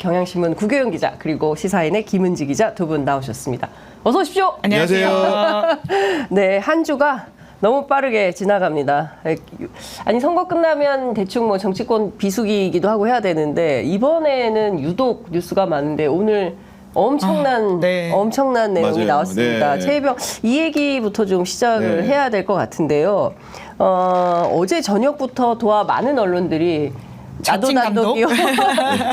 경향신문 구교영 기자 그리고 시사인의 김은지 기자 두 분 나오셨습니다. 어서 오십시오. 안녕하세요. 네, 한 주가 너무 빠르게 지나갑니다. 아니 선거 끝나면 대충 뭐 정치권 비수기이기도 하고 해야 되는데 이번에는 유독 뉴스가 많은데 오늘 엄청난 내용이 맞아요. 나왔습니다. 네. 최혜병 이 얘기부터 좀 시작을 해야 될 것 같은데요. 어제 저녁부터 도와 많은 언론들이 나도 단독이요.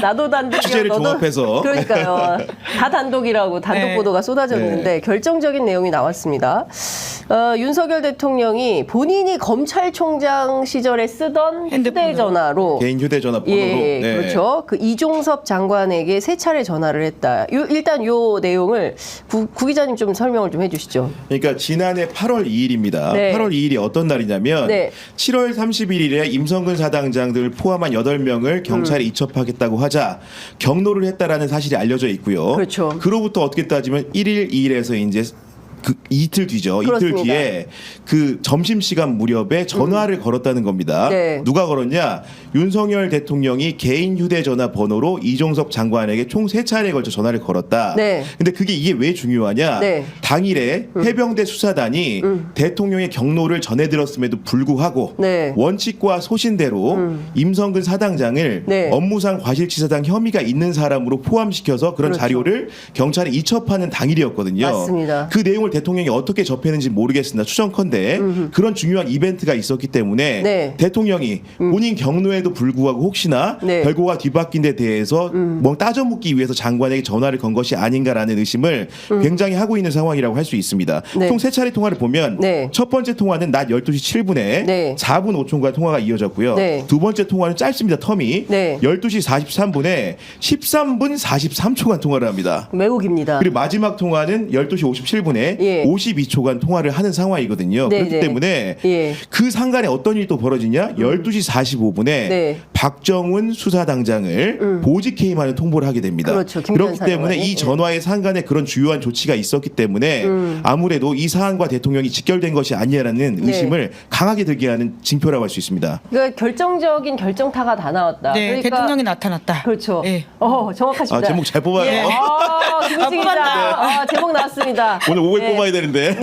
나도 단독이요. 취재를 종합해서. 그러니까요. 다 단독이라고 단독 보도가 쏟아졌는데 결정적인 내용이 나왔습니다. 윤석열 대통령이 본인이 검찰총장 시절에 쓰던 휴대전화로 개인 휴대전화 번호로. 예, 그렇죠. 그 이종섭 장관에게 세 차례 전화를 했다. 일단 요 내용을 구 기자님 좀 설명을 좀 해주시죠. 그러니까 지난해 8월 2일입니다. 네. 8월 2일이 어떤 날이냐면 네. 7월 31일에 임성근 사당장들을 포함한 8명을 경찰에 이첩하겠다고 하자 경로를 했다라는 사실이 알려져 있고요. 그렇죠. 그로부터 어떻게 따지면 1일, 2일에서 이제 그 이틀 뒤죠. 그렇습니다. 이틀 뒤에 그 점심시간 무렵에 전화를 걸었다는 겁니다. 네. 누가 걸었냐? 윤석열 대통령이 개인 휴대전화 번호로 이종섭 장관에게 총 3차례에 걸쳐 전화를 걸었다. 네. 근데 이게 왜 중요하냐? 네. 당일에 해병대 수사단이 대통령의 경로를 전해들었음에도 불구하고 네. 원칙과 소신대로 임성근 사당장을 네. 업무상 과실치사상 혐의가 있는 사람으로 포함시켜서 그런 그렇죠. 자료를 경찰에 이첩하는 당일이었거든요. 맞습니다. 그 내용을 대통령이 어떻게 접했는지 모르겠습니다. 추정컨대 그런 중요한 이벤트가 있었기 때문에 네. 대통령이 본인 경로에도 불구하고 혹시나 네. 결과가 뒤바뀐 데 대해서 뭐 따져묻기 위해서 장관에게 전화를 건 것이 아닌가라는 의심을 굉장히 하고 있는 상황이라고 할 수 있습니다. 네. 총 3차례 통화를 보면 네. 첫 번째 통화는 낮 12시 7분에 네. 4분 5초간 통화가 이어졌고요. 네. 두 번째 통화는 짧습니다. 텀이 네. 12시 43분에 13분 43초간 통화를 합니다. 매우 깁니다. 그리고 마지막 통화는 12시 57분에 예. 52초간 통화를 하는 상황이거든요. 네, 그렇기 네. 때문에 예. 그 상간에 어떤 일이 또 벌어지냐? 12시 45분에 네. 박정훈 수사당장을 보직해임하는 통보를 하게 됩니다. 그렇죠. 김기현 그렇기 때문에 사령관이. 이 전화의 상간에 그런 주요한 조치가 있었기 때문에 아무래도 이 사안과 대통령이 직결된 것이 아니냐라는 네. 의심을 강하게 들게 하는 징표라고 할 수 있습니다. 그러니까 결정적인 결정타가 다 나왔다. 네, 그러니까 대통령이 나타났다. 그렇죠. 예. 정확하십니다. 제목 잘 뽑아요. 예. 김은지 기자, 제목 나왔습니다. 오늘 500 예. 뽑아야 되는데.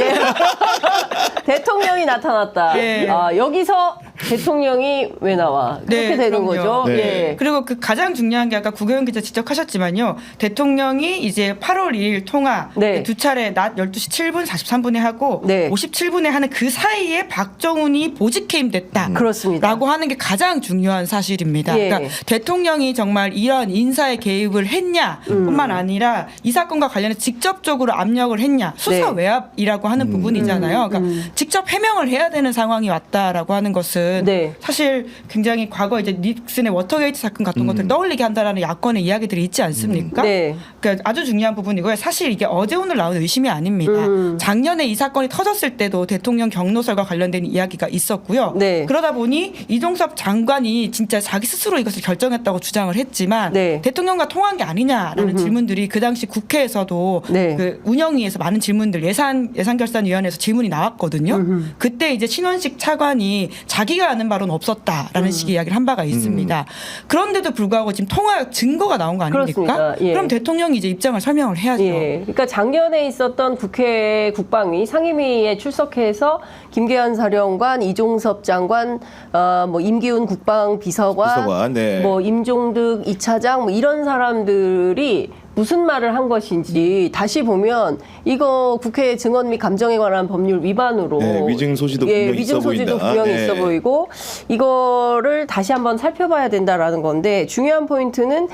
대통령이 나타났다. 예. 여기서 대통령이 왜 나와? 그렇게 네, 되는 그럼요. 거죠. 네. 예. 그리고 그 가장 중요한 게 아까 구교영 기자 지적하셨지만요. 대통령이 이제 8월 2일 통화 네. 두 차례 낮 12시 7분 43분에 하고 네. 57분에 하는 그 사이에 박정훈이 보직해임됐다. 그렇습니다. 라고 하는 게 가장 중요한 사실입니다. 예. 그러니까 대통령이 정말 이런 인사에 개입을 했냐 뿐만 아니라 이 사건과 관련해 직접적으로 압력을 했냐. 수사 네. 외압이라고 하는 부분이잖아요. 그러니까 직접 해명을 해야 되는 상황이 왔다라고 하는 것은 네. 사실 굉장히 과거 이제 닉슨의 워터게이트 사건 같은 것들을 떠올리게 한다라는 야권의 이야기들이 있지 않습니까? 네. 그러니까 아주 중요한 부분이고요. 사실 이게 어제 오늘 나온 의심이 아닙니다. 작년에 이 사건이 터졌을 때도 대통령 경로설과 관련된 이야기가 있었고요. 네. 그러다 보니 이종섭 장관이 진짜 자기 스스로 이것을 결정했다고 주장을 했지만 네. 대통령과 통한 게 아니냐라는 질문들이 그 당시 국회에서도 네. 그 운영위에서 많은 질문들 예산결산위원회에서 질문이 나왔거든요. 그때 이제 신원식 차관이 자기가 아는 바로는 없었다라는 식의 이야기를 한 바가 있습니다. 그런데도 불구하고 지금 통화 증거가 나온 거 아닙니까? 그렇습니다. 예. 그럼 대통령이 이제 입장을 설명을 해야죠. 예. 그러니까 작년에 있었던 국회 국방위 상임위에 출석해서 김계한 사령관, 이종섭 장관, 뭐 임기훈 국방비서관, 네. 뭐 임종득 2차장 뭐 이런 사람들이 무슨 말을 한 것인지 다시 보면 이거 국회 증언 및 감정에 관한 법률 위반으로 네, 위증 소지도 분명히 위증 있어 소지도 보인다. 분명히 네. 있어 보이고 이거를 다시 한번 살펴봐야 된다라는 건데 중요한 포인트는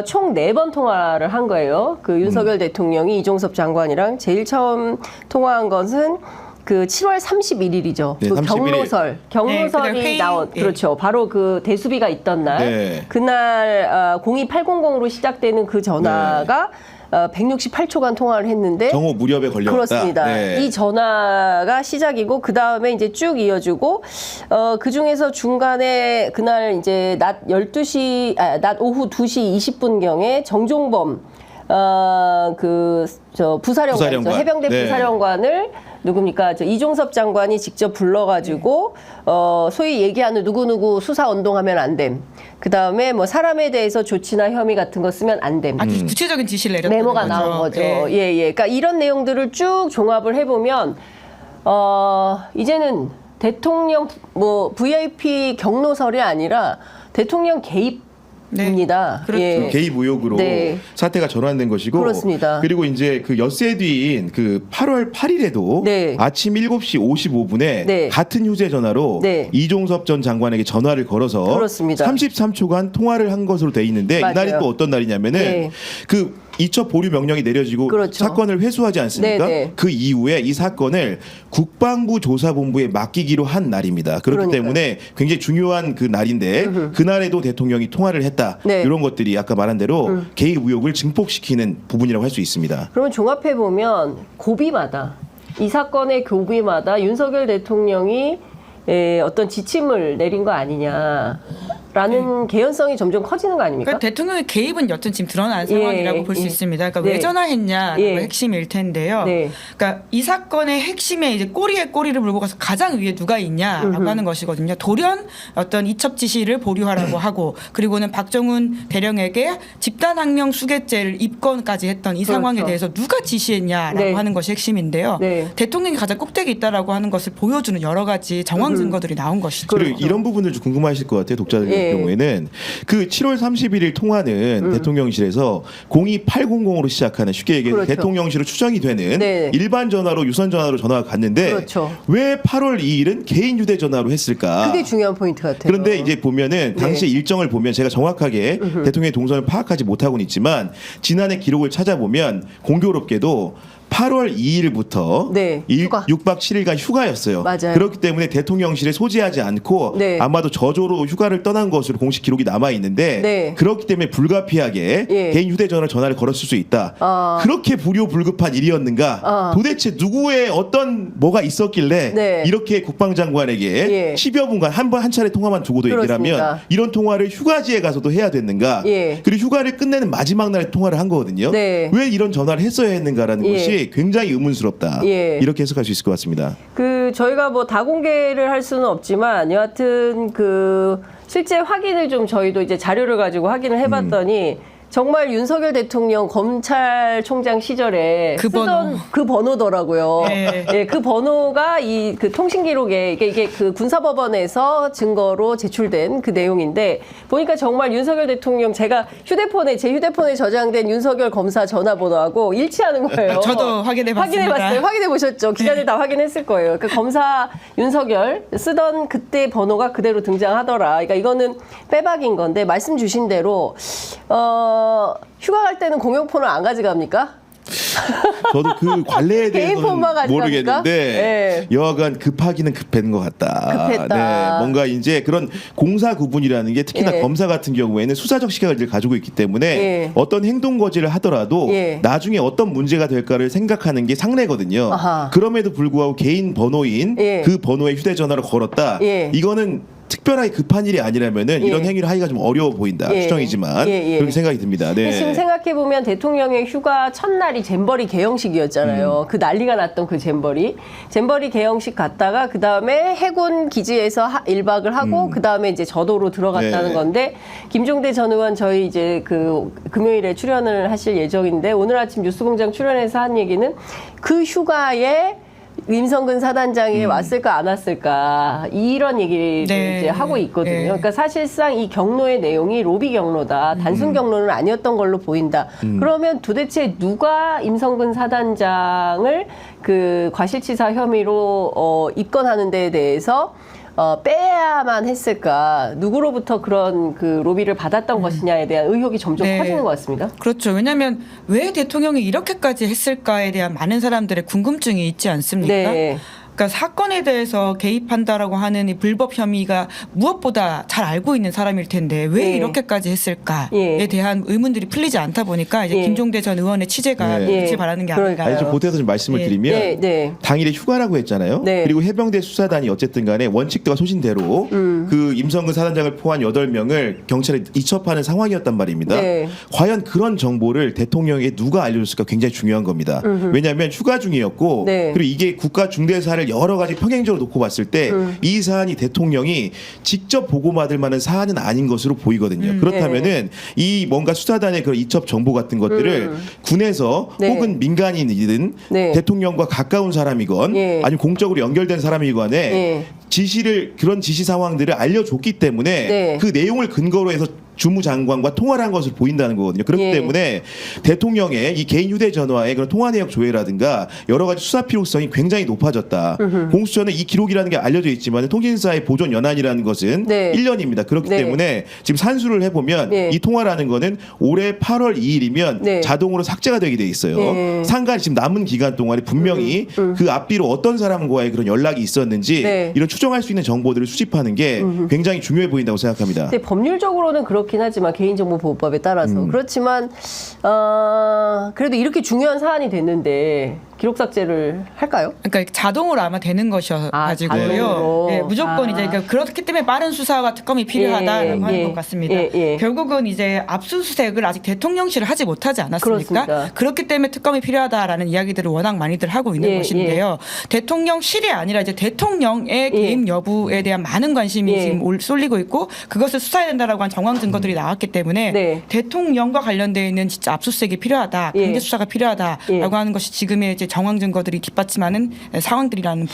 총 4번 통화를 한 거예요. 그 윤석열 대통령이 이종섭 장관이랑 제일 처음 통화한 것은 그 7월 31일이죠. 네, 그 31일. 경로설이 네, 회의, 나온 예. 그렇죠. 바로 그 대수비가 있던 날 네. 그날 02800으로 시작되는 그 전화가 168초간 통화를 했는데 정오 무렵에 걸렸다. 그렇습니다. 네. 이 전화가 시작이고 그 다음에 이제 쭉 이어지고 그 중에서 중간에 그날 이제 낮 오후 2시 20분 경에 정종범 부사령관, 부사령관. 해병대 네. 부사령관을 누굽니까? 이종섭 장관이 직접 불러가지고 소위 얘기하는 누구누구 수사 언동하면 안 됨. 그 다음에 뭐 사람에 대해서 조치나 혐의 같은 거 쓰면 안 됨. 아주 구체적인 지시를 내렸다는 메모가 거죠. 나온 거죠. 예. 예, 예. 그러니까 이런 내용들을 쭉 종합을 해보면 이제는 대통령 뭐 VIP 경로설이 아니라 대통령 개입입니다. 네, 그렇죠. 예. 개입 의혹으로 네. 사태가 전환된 것이고 그렇습니다. 그리고 이제 그 엿새 뒤인 그 8월 8일에도 네. 아침 7시 55분에 네. 같은 휴대전화로 네. 이종섭 전 장관에게 전화를 걸어서 그렇습니다. 33초간 통화를 한 것으로 돼 있는데 맞아요. 이날이 또 어떤 날이냐면은 네. 그 이첩 보류 명령이 내려지고 그렇죠. 사건을 회수하지 않습니까? 네, 네. 그 이후에 이 사건을 국방부 조사본부에 맡기기로 한 날입니다. 그렇기 그러니까요. 때문에 굉장히 중요한 그 날인데 그날에도 대통령이 통화를 했다. 네. 이런 것들이 아까 말한 대로 개입 의혹을 증폭시키는 부분이라고 할 수 있습니다. 그러면 종합해 보면 고비마다 이 사건의 고비마다 윤석열 대통령이 어떤 지침을 내린 거 아니냐라는 개연성이 점점 커지는 거 아닙니까? 그러니까 대통령의 개입은 여튼 지금 드러난 상황이라고 볼 수 예. 있습니다. 그러니까 네. 왜 전화했냐가 예. 핵심일 텐데요. 네. 그러니까 이 사건의 핵심에 이제 꼬리에 꼬리를 물고 가서 가장 위에 누가 있냐라고 하는 것이거든요. 돌연 어떤 이첩 지시를 보류하라고 하고 그리고는 박정훈 대령에게 집단항명 수괴죄를 입건까지 했던 이 상황에 그렇죠. 대해서 누가 지시했냐라고 네. 하는 것이 핵심인데요. 네. 대통령이 가장 꼭대기 있다라고 하는 것을 보여주는 여러 가지 정황 증거들이 나온 것이죠. 그리고 이런 부분들 좀 궁금하실 것 같아요. 독자들 예. 경우에는 그 7월 31일 통화는 대통령실에서 02800으로 시작하는 쉽게 얘기해서 그렇죠. 대통령실로 추정이 되는 네. 일반 전화로 유선 전화로 전화가 갔는데 그렇죠. 왜 8월 2일은 개인 휴대전화로 했을까? 그게 중요한 포인트 같아요. 그런데 이제 보면은 당시 네. 일정을 보면 제가 정확하게 대통령의 동선을 파악하지 못하고는 있지만 지난해 기록을 찾아보면 공교롭게도 8월 2일부터 네, 휴가. 6박 7일간 휴가였어요. 맞아요. 그렇기 때문에 대통령실에 소지하지 않고 네. 아마도 저조로 휴가를 떠난 것으로 공식 기록이 남아 있는데 네. 그렇기 때문에 불가피하게 예. 개인 휴대전화로 전화를 걸었을 수 있다. 그렇게 불효불급한 일이었는가? 도대체 누구의 어떤 뭐가 있었길래 네. 이렇게 국방장관에게 예. 10여 분간 한 차례 통화만 두고도 얘기를 그렇습니다. 하면 이런 통화를 휴가지에 가서도 해야 됐는가? 예. 그리고 휴가를 끝내는 마지막 날에 통화를 한 거거든요. 네. 왜 이런 전화를 했어야 했는가라는 예. 것이 굉장히 의문스럽다. 예. 이렇게 해석할 수 있을 것 같습니다. 저희가 뭐 다 공개를 할 수는 없지만 여하튼 실제 확인을 좀 저희도 이제 자료를 가지고 확인을 해봤더니 정말 윤석열 대통령 검찰총장 시절에 그 쓰던 번호. 그 번호더라고요. 네. 예, 그 번호가 그 통신 기록에 이게 그 군사법원에서 증거로 제출된 그 내용인데 보니까 정말 윤석열 대통령 제 휴대폰에 저장된 윤석열 검사 전화번호하고 일치하는 거예요. 저도 확인해봤습니다. 확인해봤어요. 확인해보셨죠? 기자들 다 확인했을 거예요. 그 검사 윤석열 쓰던 그때 번호가 그대로 등장하더라. 그러니까 이거는 빼박인 건데 말씀 주신 대로 휴가 갈 때는 공용폰을 안 가져갑니까? 저도 그 관례에 개인 대해서는 폰만 가져갑니까? 모르겠는데 여하간 급하기는 급한 것 같다. 급했다. 네, 뭔가 이제 그런 공사 구분이라는 게 특히나 예. 검사 같은 경우에는 수사적 시각을 가지고 있기 때문에 예. 어떤 행동 거지를 하더라도 예. 나중에 어떤 문제가 될까를 생각하는 게 상례거든요. 아하. 그럼에도 불구하고 개인 번호인 예. 그 번호에 휴대전화를 걸었다. 예. 이거는 특별하게 급한 일이 아니라면은 예. 이런 행위를 하기가 좀 어려워 보인다. 예. 추정이지만 예. 그렇게 생각이 듭니다. 네. 지금 생각해보면 대통령의 휴가 첫날이 잼버리 개영식이었잖아요. 그 난리가 났던 그 잼버리 개영식 갔다가 그 다음에 해군 기지에서 1박을 하고 그 다음에 이제 저도로 들어갔다는 네. 건데 김종대 전 의원 저희 이제 금요일에 출연을 하실 예정인데 오늘 아침 뉴스공장 출연해서 한 얘기는 그 휴가에 임성근 사단장이 왔을까 안 왔을까 이런 얘기를 네. 이제 하고 있거든요. 네. 그러니까 사실상 이 경로의 내용이 로비 경로다. 단순 경로는 아니었던 걸로 보인다. 그러면 도대체 누가 임성근 사단장을 과실치사 혐의로 입건하는 데에 대해서 빼야만 했을까? 누구로부터 그런 로비를 받았던 것이냐에 대한 의혹이 점점 네. 커지는 것 같습니다. 그렇죠. 왜냐하면 왜 대통령이 이렇게까지 했을까에 대한 많은 사람들의 궁금증이 있지 않습니까? 네. 그러니까 사건에 대해서 개입한다라고 하는 이 불법 혐의가 무엇보다 잘 알고 있는 사람일 텐데 왜 예. 이렇게까지 했을까에 예. 대한 의문들이 풀리지 않다 보니까 이제 예. 김종대 전 의원의 취재가 네. 빛을 발하는 게 그러니까요. 아닌가. 아니 좀 보태서 좀 말씀을 예. 드리면 네, 네. 당일에 휴가라고 했잖아요. 네. 그리고 해병대 수사단이 어쨌든 간에 원칙대와 소신대로 그 임성근 사단장을 포함 8명을 경찰에 이첩하는 상황이었단 말입니다. 네. 과연 그런 정보를 대통령에게 누가 알려줬을까 굉장히 중요한 겁니다. 왜냐하면 휴가 중이었고 네. 그리고 이게 국가 중대사를 여러 가지 평행적으로 놓고 봤을 때 이 사안이 대통령이 직접 보고받을 만한 사안은 아닌 것으로 보이거든요. 그렇다면은 이 뭔가 수사단의 그런 이첩 정보 같은 것들을 군에서 네. 혹은 민간인이든 네. 대통령과 가까운 사람이건 예. 아니면 공적으로 연결된 사람이건에 예. 그런 지시 상황들을 알려줬기 때문에 네. 그 내용을 근거로 해서 주무장관과 통화를 한 것을 보인다는 거거든요. 그렇기 예. 때문에 대통령의 이 개인 휴대전화의 그런 통화 내역 조회라든가 여러 가지 수사 필요성이 굉장히 높아졌다. 공수처는 이 기록이라는 게 알려져 있지만 통신사의 보존 연한이라는 것은 네. 1년입니다. 그렇기 네. 때문에 지금 산수를 해보면 네. 이 통화라는 거는 올해 8월 2일이면 네. 자동으로 삭제가 되게 돼 있어요. 네. 상관이 지금 남은 기간 동안에 분명히 그 앞뒤로 어떤 사람과의 그런 연락이 있었는지 네. 이런 추정할 수 있는 정보들을 수집하는 게 굉장히 중요해 보인다고 생각합니다. 근데 법률적으로는 그렇긴 하지만 개인정보보호법에 따라서 그렇지만 그래도 이렇게 중요한 사안이 됐는데 기록 삭제를 할까요? 그러니까 자동으로 아마 되는 것이어가지고요. 자동으로. 예, 무조건 이제 그러니까 그렇기 때문에 빠른 수사와 특검이 필요하다라고 하는 것 같습니다. 결국은 이제 압수수색을 아직 대통령실을 하지 못하지 않았습니까? 그렇습니다. 그렇기 때문에 특검이 필요하다라는 이야기들을 워낙 많이들 하고 있는 예, 것인데요. 대통령실이 아니라 이제 대통령의 개입 여부에 대한 많은 관심이 예. 지금 쏠리고 있고 그것을 수사해야 된다라고 한 정황 증거들이 나왔기 때문에 네. 대통령과 관련되어 있는 진짜 압수수색이 필요하다, 예. 강제 수사가 필요하다라고 예. 하는 것이 지금의 이제 정황 증거들이 뒷받침하는 상황들이라는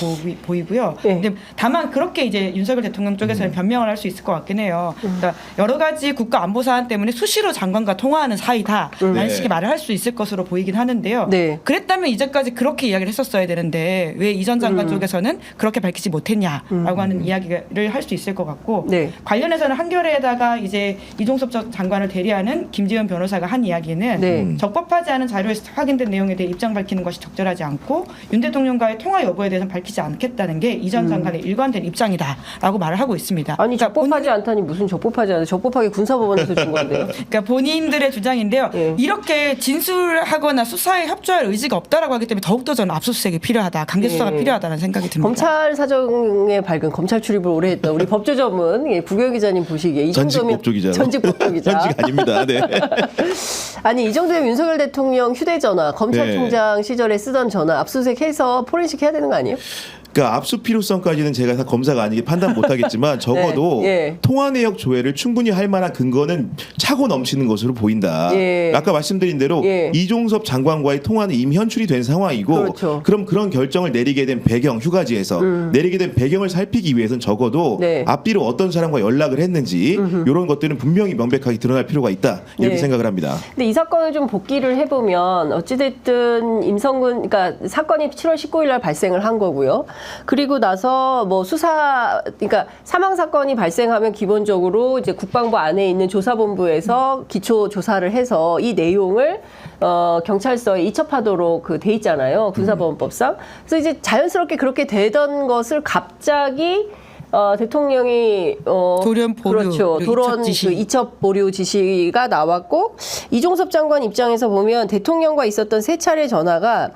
보이고요. 예. 근데 다만 그렇게 이제 윤석열 대통령 쪽에서는 변명을 할 수 있을 것 같긴 해요. 그러니까 여러 가지 국가 안보 사안 때문에 수시로 장관과 통화하는 사이다라는 네. 식의 말을 할 수 있을 것으로 보이긴 하는데요. 네. 그랬다면 이제까지 그렇게 이야기를 했었어야 되는데 왜 이 전 장관 쪽에서는 그렇게 밝히지 못했냐라고 하는 이야기를 할 수 있을 것 같고 네. 관련해서는 한겨레에다가 이제 이종섭 장관을 대리하는 김지현 변호사가 한 이야기는 네. 적법하지 않은 자료에서 확인된 내용에 대해 입장 밝히는 것이 적절하지 않고 윤 대통령과의 통화 여부에 대해서는 밝히지 않겠다는 게 이 전 장관의 일관된 입장이다라고 말을 하고 있습니다. 아니 그러니까 적법하지 않다니 무슨 적법하지 않아요? 적법하게 군사법원에서 준 건데요. 그러니까 본인들의 주장인데요. 예. 이렇게 진술하거나 수사에 협조할 의지가 없다라고 하기 때문에 더욱더 저는 압수수색이 필요하다, 강제 수사가 예. 필요하다는 생각이 듭니다. 검찰 사정에 밝은 검찰 출입을 오래 했던 우리 법조전문 구경 기자님 보시기에 이 전직 정도면 법조기자로. 전직 법조기자. 전직 아닙니다. 네. 아니 이 정도면 윤석열 대통령 휴대전화 검찰총장 시절에 쓰던 전화 압수수색해서 포렌식 해야 되는 거 아니에요? 그러니까 압수 필요성까지는 제가 다 검사가 아니기 판단 못하겠지만 적어도 네, 예. 통화 내역 조회를 충분히 할 만한 근거는 차고 넘치는 것으로 보인다. 예. 아까 말씀드린 대로 예. 이종섭 장관과의 통화는 이미 현출이 된 상황이고 그렇죠. 그럼 그런 결정을 내리게 된 배경 휴가지에서 내리게 된 배경을 살피기 위해서는 적어도 네. 앞뒤로 어떤 사람과 연락을 했는지 이런 것들은 분명히 명백하게 드러날 필요가 있다 이렇게 네. 생각을 합니다. 근데 이 사건을 좀 복기를 해보면 어찌됐든 임성근, 그러니까 사건이 7월 19일 날 발생을 한 거고요. 그리고 나서 뭐 수사, 그러니까 사망 사건이 발생하면 기본적으로 이제 국방부 안에 있는 조사본부에서 기초 조사를 해서 이 내용을 경찰서에 이첩하도록 그 돼 있잖아요. 군사법원법상. 그래서 이제 자연스럽게 그렇게 되던 것을 갑자기 대통령이 돌연 보류, 그렇죠. 그리고 돌연 이첩 지시. 그 이첩 보류 지시가 나왔고 이종섭 장관 입장에서 보면 대통령과 있었던 세 차례 전화가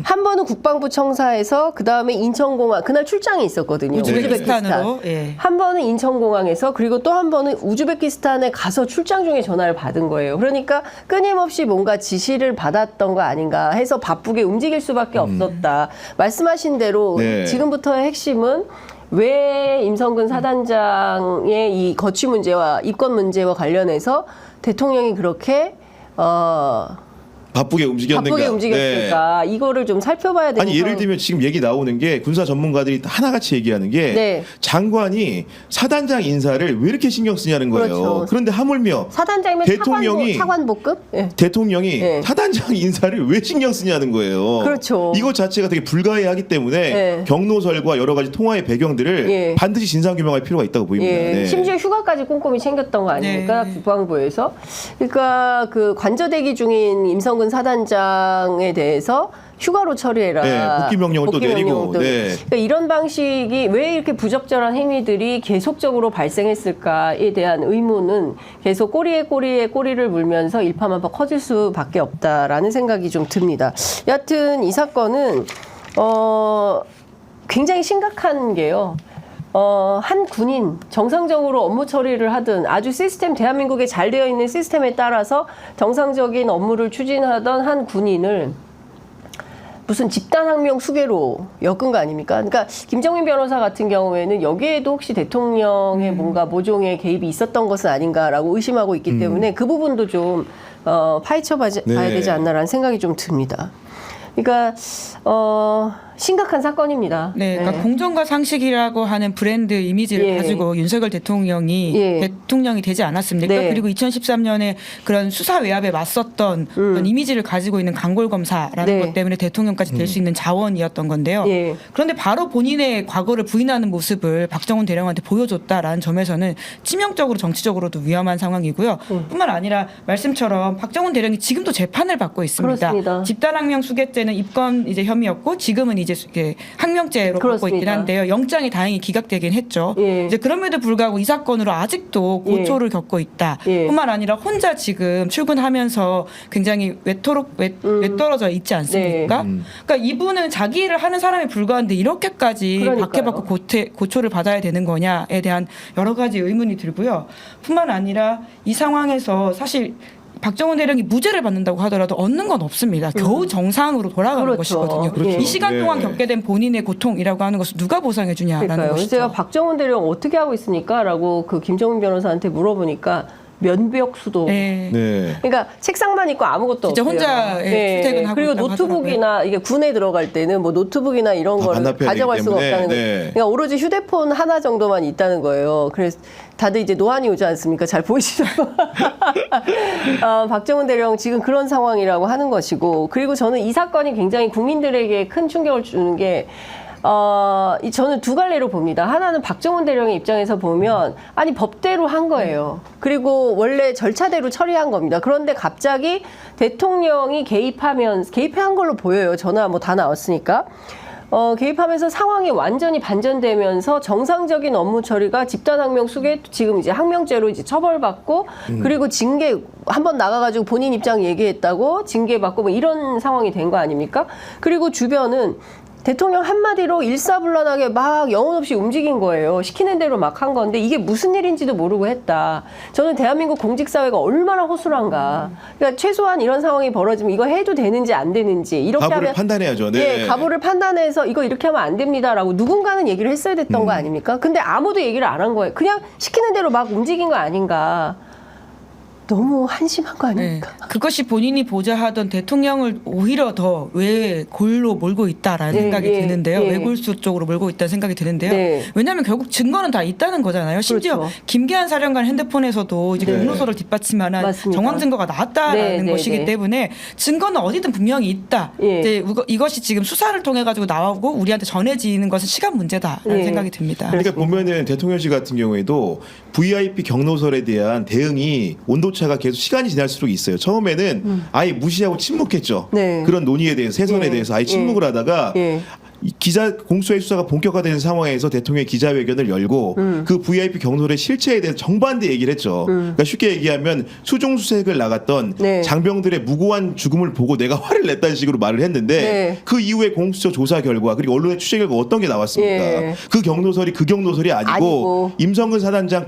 한 번은 국방부 청사에서 그 다음에 인천공항 그날 출장이 있었거든요. 우즈베키스탄으로. 예. 한 번은 인천공항에서 그리고 또 한 번은 우즈베키스탄에 가서 출장 중에 전화를 받은 거예요. 그러니까 끊임없이 뭔가 지시를 받았던 거 아닌가 해서 바쁘게 움직일 수밖에 없었다. 말씀하신 대로 네. 지금부터의 핵심은 왜 임성근 사단장의 이 거취 문제와 입건 문제와 관련해서 대통령이 그렇게 바쁘게 움직였는가? 바쁘게 움직였을까? 이거를 좀 살펴봐야 되는 아니 예를 상황. 들면 지금 얘기 나오는 게 군사 전문가들이 하나같이 얘기하는 게 네. 장관이 사단장 인사를 왜 이렇게 신경 쓰냐는 거예요. 그렇죠. 그런데 하물며 사단장이면 대통령이 차관복급? 예. 대통령이 네. 사단장 인사를 왜 신경 쓰냐는 거예요. 그렇죠. 이것 자체가 되게 불가해하기 때문에 네. 경로설과 여러 가지 통화의 배경들을 예. 반드시 진상 규명할 필요가 있다고 보입니다. 예, 네. 심지어 휴가까지 꼼꼼히 챙겼던 거 아닙니까? 네. 국방부에서. 그러니까 그 관저 대기 중인 임성근 임성근 사단장에 대해서 휴가로 처리해라. 네, 복귀 명령을 또 내리고. 네. 그러니까 이런 방식이 왜 이렇게 부적절한 행위들이 계속적으로 발생했을까에 대한 의문은 계속 꼬리에 꼬리를 물면서 일파만파 커질 수밖에 없다라는 생각이 좀 듭니다. 여하튼 이 사건은 굉장히 심각한 게요. 한 군인 정상적으로 업무 처리를 하든 아주 시스템 대한민국에 잘 되어 있는 시스템에 따라서 정상적인 업무를 추진하던 한 군인을 무슨 집단항명 수괴로 엮은 거 아닙니까? 그러니까 김정민 변호사 같은 경우에는 여기에도 혹시 대통령의 뭔가 모종의 개입이 있었던 것은 아닌가라고 의심하고 있기 때문에 그 부분도 좀 파헤쳐 봐야 되지 않나라는 생각이 좀 듭니다. 그러니까 심각한 사건입니다. 네, 그러니까 공정과 상식이라고 하는 브랜드 이미지를 가지고 윤석열 대통령이 대통령이 되지 않았습니까? 네. 그리고 2013년에 그런 수사 외압에 맞섰던 그런 이미지를 가지고 있는 강골 검사라는 것 때문에 대통령까지 될 수 있는 자원이었던 건데요. 그런데 바로 본인의 과거를 부인하는 모습을 박정훈 대령한테 보여줬다라는 점에서는 치명적으로 정치적으로도 위험한 상황이고요. 뿐만 아니라 말씀처럼 박정훈 대령이 지금도 재판을 받고 있습니다. 그렇습니다. 집단항명 수괴죄는 입건 이제 혐의였고 지금은 이제 항명죄로 받고 있긴 한데요. 영장이 다행히 기각되긴 했죠. 이제 그럼에도 불구하고 이 사건으로 아직도 고초를 겪고 있다. 뿐만 아니라 혼자 지금 출근하면서 굉장히 외떨어져 있지 않습니까? 그러니까 이분은 자기 일을 하는 사람에 불과한데 이렇게까지 박해받고 고초를 받아야 되는 거냐에 대한 여러 가지 의문이 들고요. 뿐만 아니라 이 상황에서 사실 박정훈 대령이 무죄를 받는다고 하더라도 얻는 건 없습니다. 겨우 정상으로 돌아가는 것이거든요. 이 시간 동안 겪게 된 본인의 고통이라고 하는 것을 누가 보상해 주냐라는 것이죠. 제가 박정훈 대령 어떻게 하고 있습니까?라고 그 김정민 변호사한테 물어보니까 면벽수도. 그러니까 책상만 있고 아무것도 진짜 없어요. 혼자 출퇴근하고 그리고 노트북이나 하더라고요. 이게 군에 들어갈 때는 뭐 노트북이나 이런 거를 가져갈 수가 없다는 거예요. 그러니까 오로지 휴대폰 하나 정도만 있다는 거예요. 그래서 다들 이제 노안이 오지 않습니까? 잘 보이시죠? 박정훈 대령 지금 그런 상황이라고 하는 것이고, 그리고 저는 이 사건이 굉장히 국민들에게 큰 충격을 주는 게 저는 두 갈래로 봅니다. 하나는 박정훈 대령의 입장에서 보면 아니 법대로 한 거예요. 그리고 원래 절차대로 처리한 겁니다. 그런데 갑자기 대통령이 개입한 걸로 보여요. 전화 뭐 다 나왔으니까. 개입하면서 상황이 완전히 반전되면서 정상적인 업무 처리가 집단항명 수괴 지금 이제 항명죄로 이제 처벌받고 그리고 징계 한번 나가가지고 본인 입장 얘기했다고 징계받고 뭐 이런 상황이 된 거 아닙니까? 그리고 주변은 대통령 한마디로 일사불란하게 막 영혼 없이 움직인 거예요. 시키는 대로 막 한 건데 이게 무슨 일인지도 모르고 했다. 저는 대한민국 공직사회가 얼마나 허술한가. 그러니까 최소한 이런 상황이 벌어지면 이거 해도 되는지 안 되는지 이렇게 가부를 하면 판단해야죠. 네. 가부를 판단해서 이거 이렇게 하면 안 됩니다라고 누군가는 얘기를 했어야 됐던 거 아닙니까? 근데 아무도 얘기를 안 한 거예요. 그냥 시키는 대로 막 움직인 거 아닌가. 너무 한심한 거 아닙니까? 그것이 본인이 보좌하던 대통령을 오히려 더 외골로 몰고 있다라는 생각이 드는데요. 외골수 쪽으로 몰고 있다는 생각이 드는데요. 왜냐하면 결국 증거는 다 있다는 거잖아요. 심지어 김계한 사령관 핸드폰에서도 이제 공로서를 뒷받침하는 정황 증거가 나왔다라는 것이기 때문에 증거는 어디든 분명히 있다. 이제 이것이 지금 수사를 통해 가지고 나오고 우리한테 전해지는 것은 시간 문제다라는 생각이 듭니다. 그러니까 보면은 대통령실 같은 경우에도 VIP 경로설에 대한 대응이 온도차가 계속 시간이 지날수록 있어요. 처음에는 아예 무시하고 침묵했죠. 그런 논의에 대해서 세선에 대해서 아예 침묵을 하다가 기자 공수처의 수사가 본격화되는 상황에서 대통령이 기자회견을 열고 그 VIP 경로설의 실체에 대해서 정반대 얘기를 했죠. 그러니까 쉽게 얘기하면 수종수색을 나갔던 장병들의 무고한 죽음을 보고 내가 화를 냈다는 식으로 말을 했는데 그 이후에 공수처 조사 결과 그리고 언론의 취재 결과 어떤 게 나왔습니까? 그 경로설이 그 경로설이 아니고 임성근 사단장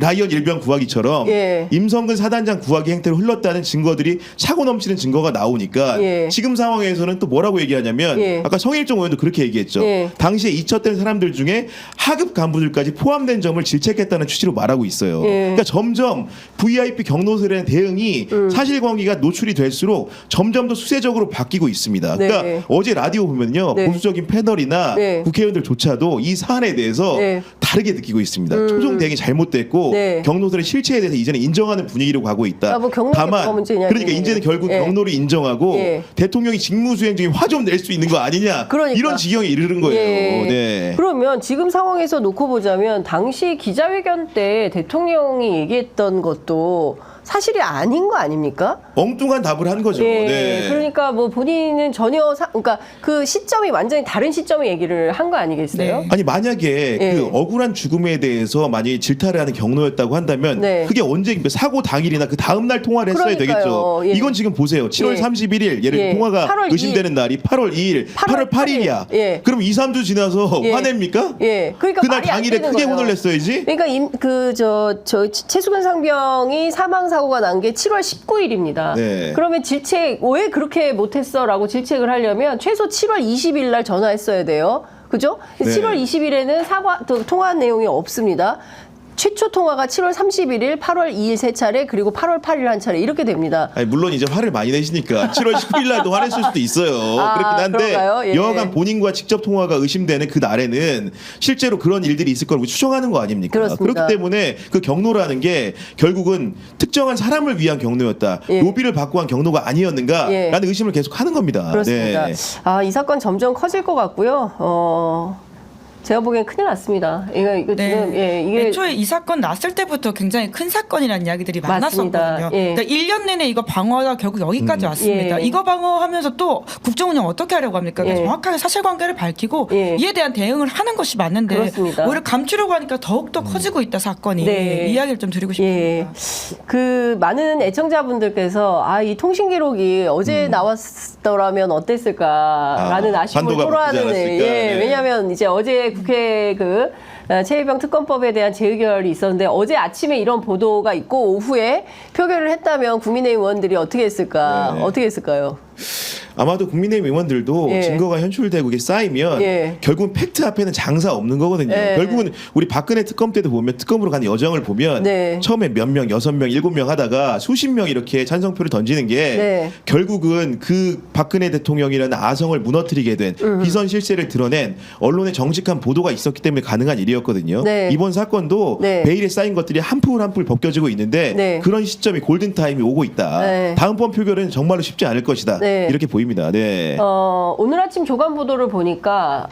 라이언 일병 구하기처럼 임성근 사단장 구하기 행태로 흘렀다는 증거들이 차고 넘치는 증거가 나오니까 지금 상황에서는 또 뭐라고 얘기하냐면 아까 성일종 의원도 그렇게 얘기했죠. 당시에 이첩된 사람들 중에 하급 간부들까지 포함된 점을 질책했다는 취지로 말하고 있어요. 그러니까 점점 VIP 경로설에 대한 대응이 사실관계가 노출이 될수록 점점 더 수세적으로 바뀌고 있습니다. 그러니까 어제 라디오 보면요. 보수적인 패널이나 국회의원들조차도 이 사안에 대해서 다르게 느끼고 있습니다. 초종 대응이 잘못됐고 경로설의 실체에 대해서 이제는 인정하는 분위기로 가고 있다. 뭐 다만 그러니까 이제는 결국 경로를 인정하고 대통령이 직무수행 중에 화 좀 낼 수 있는 거 아니냐. 이런 지경에 이르는 거예요. 그러면 지금 상황에서 놓고 보자면 당시 기자회견 때 대통령이 얘기했던 것도 사실이 아닌 거 아닙니까? 엉뚱한 답을 한 거죠. 예, 네. 그러니까 뭐 본인은 전혀 그러니까 그 시점이 완전히 다른 시점에 얘기를 한 거 아니겠어요? 네. 아니 만약에 예. 그 억울한 죽음에 대해서 만약에 질타를 하는 경로였다고 한다면 네. 그게 언제 사고 당일이나 그 다음 날 통화를 했어야 그러니까요. 되겠죠. 예. 이건 지금 보세요. 7월 예. 31일 예를 예. 통화가 8월 의심되는 날이 8월 2일, 8월 8일이야. 예. 그럼 2, 3주 지나서 예. 화냅니까? 예, 그러니까 그날 말이 안 당일에 되는 크게 거예요. 혼을 냈어야지. 그러니까 최수근 상병이 사망 사고가 난 게 7월 19일입니다. 네. 그러면 질책 왜 그렇게 못했어라고 질책을 하려면 최소 7월 20일 날 전화했어야 돼요. 그죠? 네. 7월 20일에는 통화한 내용이 없습니다. 최초 통화가 7월 31일, 8월 2일 세 차례, 그리고 8월 8일 한 차례 이렇게 됩니다. 아니, 물론 이제 화를 많이 내시니까 7월 19일 날도 화냈을 수도 있어요. 아, 그렇긴 한데 그런가요? 예. 여하간 본인과 직접 통화가 의심되는 그 날에는 실제로 그런 일들이 있을 거라고 추정하는 거 아닙니까? 그렇습니다. 그렇기 때문에 그 경로라는 게 결국은 특정한 사람을 위한 경로였다. 예. 로비를 받고 한 경로가 아니었는가라는 예. 의심을 계속 하는 겁니다. 그렇습니다. 네. 이 사건 점점 커질 것 같고요. 제가 보기엔 큰일 났습니다. 이거 네. 지금 이게 애초에 이 사건 났을 때부터 굉장히 큰 사건이라는 이야기들이 맞습니다. 많았었거든요. 예. 그러니까 1년 내내 이거 방어하다 결국 여기까지 왔습니다. 예. 이거 방어하면서 또 국정운영 어떻게 하려고 합니까? 예. 정확하게 사실관계를 밝히고 예. 이에 대한 대응을 하는 것이 맞는데 그렇습니다. 오히려 감추려고 하니까 더욱더 커지고 있다 사건이. 네. 이야기를 좀 드리고 예. 싶습니다. 그 많은 애청자분들께서 이 통신 기록이 어제 나왔더라면 어땠을까라는 아쉬움을 반도가 토로하는 먹히지 않았을까. 네. 왜냐하면 이제 어제 국회 최혜병 특검법에 대한 재의결이 있었는데 어제 아침에 이런 보도가 있고 오후에 표결을 했다면 국민의힘 의원들이 어떻게 했을까? 네. 어떻게 했을까요? 아마도 국민의힘 의원들도 예. 증거가 현출되고 이게 쌓이면 예. 결국은 팩트 앞에는 장사 없는 거거든요. 예. 결국은 우리 박근혜 특검 때도 보면 특검으로 가는 여정을 보면 네. 처음에 몇 명, 6명, 7명 하다가 수십 명 이렇게 찬성표를 던지는 게 네. 결국은 그 박근혜 대통령이라는 아성을 무너뜨리게 된 비선 실세를 드러낸 언론의 정직한 보도가 있었기 때문에 가능한 일이었거든요. 네. 이번 사건도 네. 베일에 쌓인 것들이 한 풀 한 풀 벗겨지고 있는데 네. 그런 시점이 골든타임이 오고 있다. 네. 다음번 표결은 정말로 쉽지 않을 것이다. 네. 이렇게 보입니다. 네. 오늘 아침 조간 보도를 보니까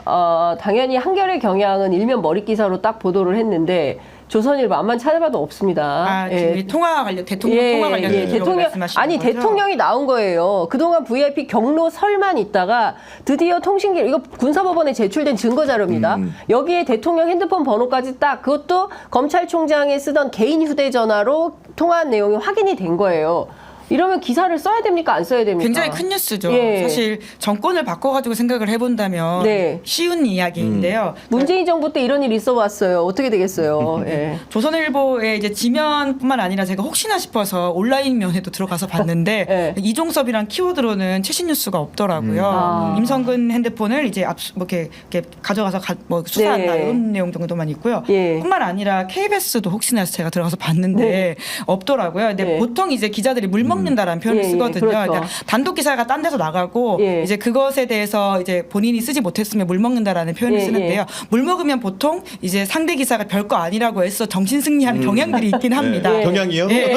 당연히 한겨레 경향은 일면 머릿 기사로 딱 보도를 했는데 조선일보 암만 찾아봐도 없습니다. 지금 통화 관련 대통령 통화 관련 기록을 말씀하시는 거죠? 대통령이 나온 거예요. 그동안 VIP 경로설만 있다가 드디어 통신기록 이거 군사법원에 제출된 증거 자료입니다. 여기에 대통령 핸드폰 번호까지 딱 그것도 검찰총장이 쓰던 개인 휴대전화로 통화한 내용이 확인이 된 거예요. 이러면 기사를 써야 됩니까? 안 써야 됩니까? 굉장히 큰 뉴스죠. 예. 사실 정권을 바꿔가지고 생각을 해본다면 네. 쉬운 이야기인데요. 문재인 정부 때 이런 일이 있어 왔어요. 어떻게 되겠어요? 예. 조선일보의 이제 지면뿐만 아니라 제가 혹시나 싶어서 온라인 면에도 들어가서 봤는데 네. 이종섭이란 키워드로는 최신 뉴스가 없더라고요. 임성근 핸드폰을 이제 이렇게 가져가서 수사한다 네. 이런 내용 정도만 있고요. 예. 뿐만 아니라 KBS도 혹시나 해서 제가 들어가서 봤는데 없더라고요. 근데 네. 보통 이제 기자들이 물 먹는다라는 표현을 예, 예, 쓰거든요. 그렇죠. 그러니까 단독 기사가 딴 데서 나가고 예. 이제 그것에 대해서 이제 본인이 쓰지 못했으면 물 먹는다라는 표현을 예, 쓰는데요. 물 먹으면 보통 이제 상대 기사가 별거 아니라고 해서 정신 승리하는 경향들이 있긴 합니다. 네. 경향이요? 예.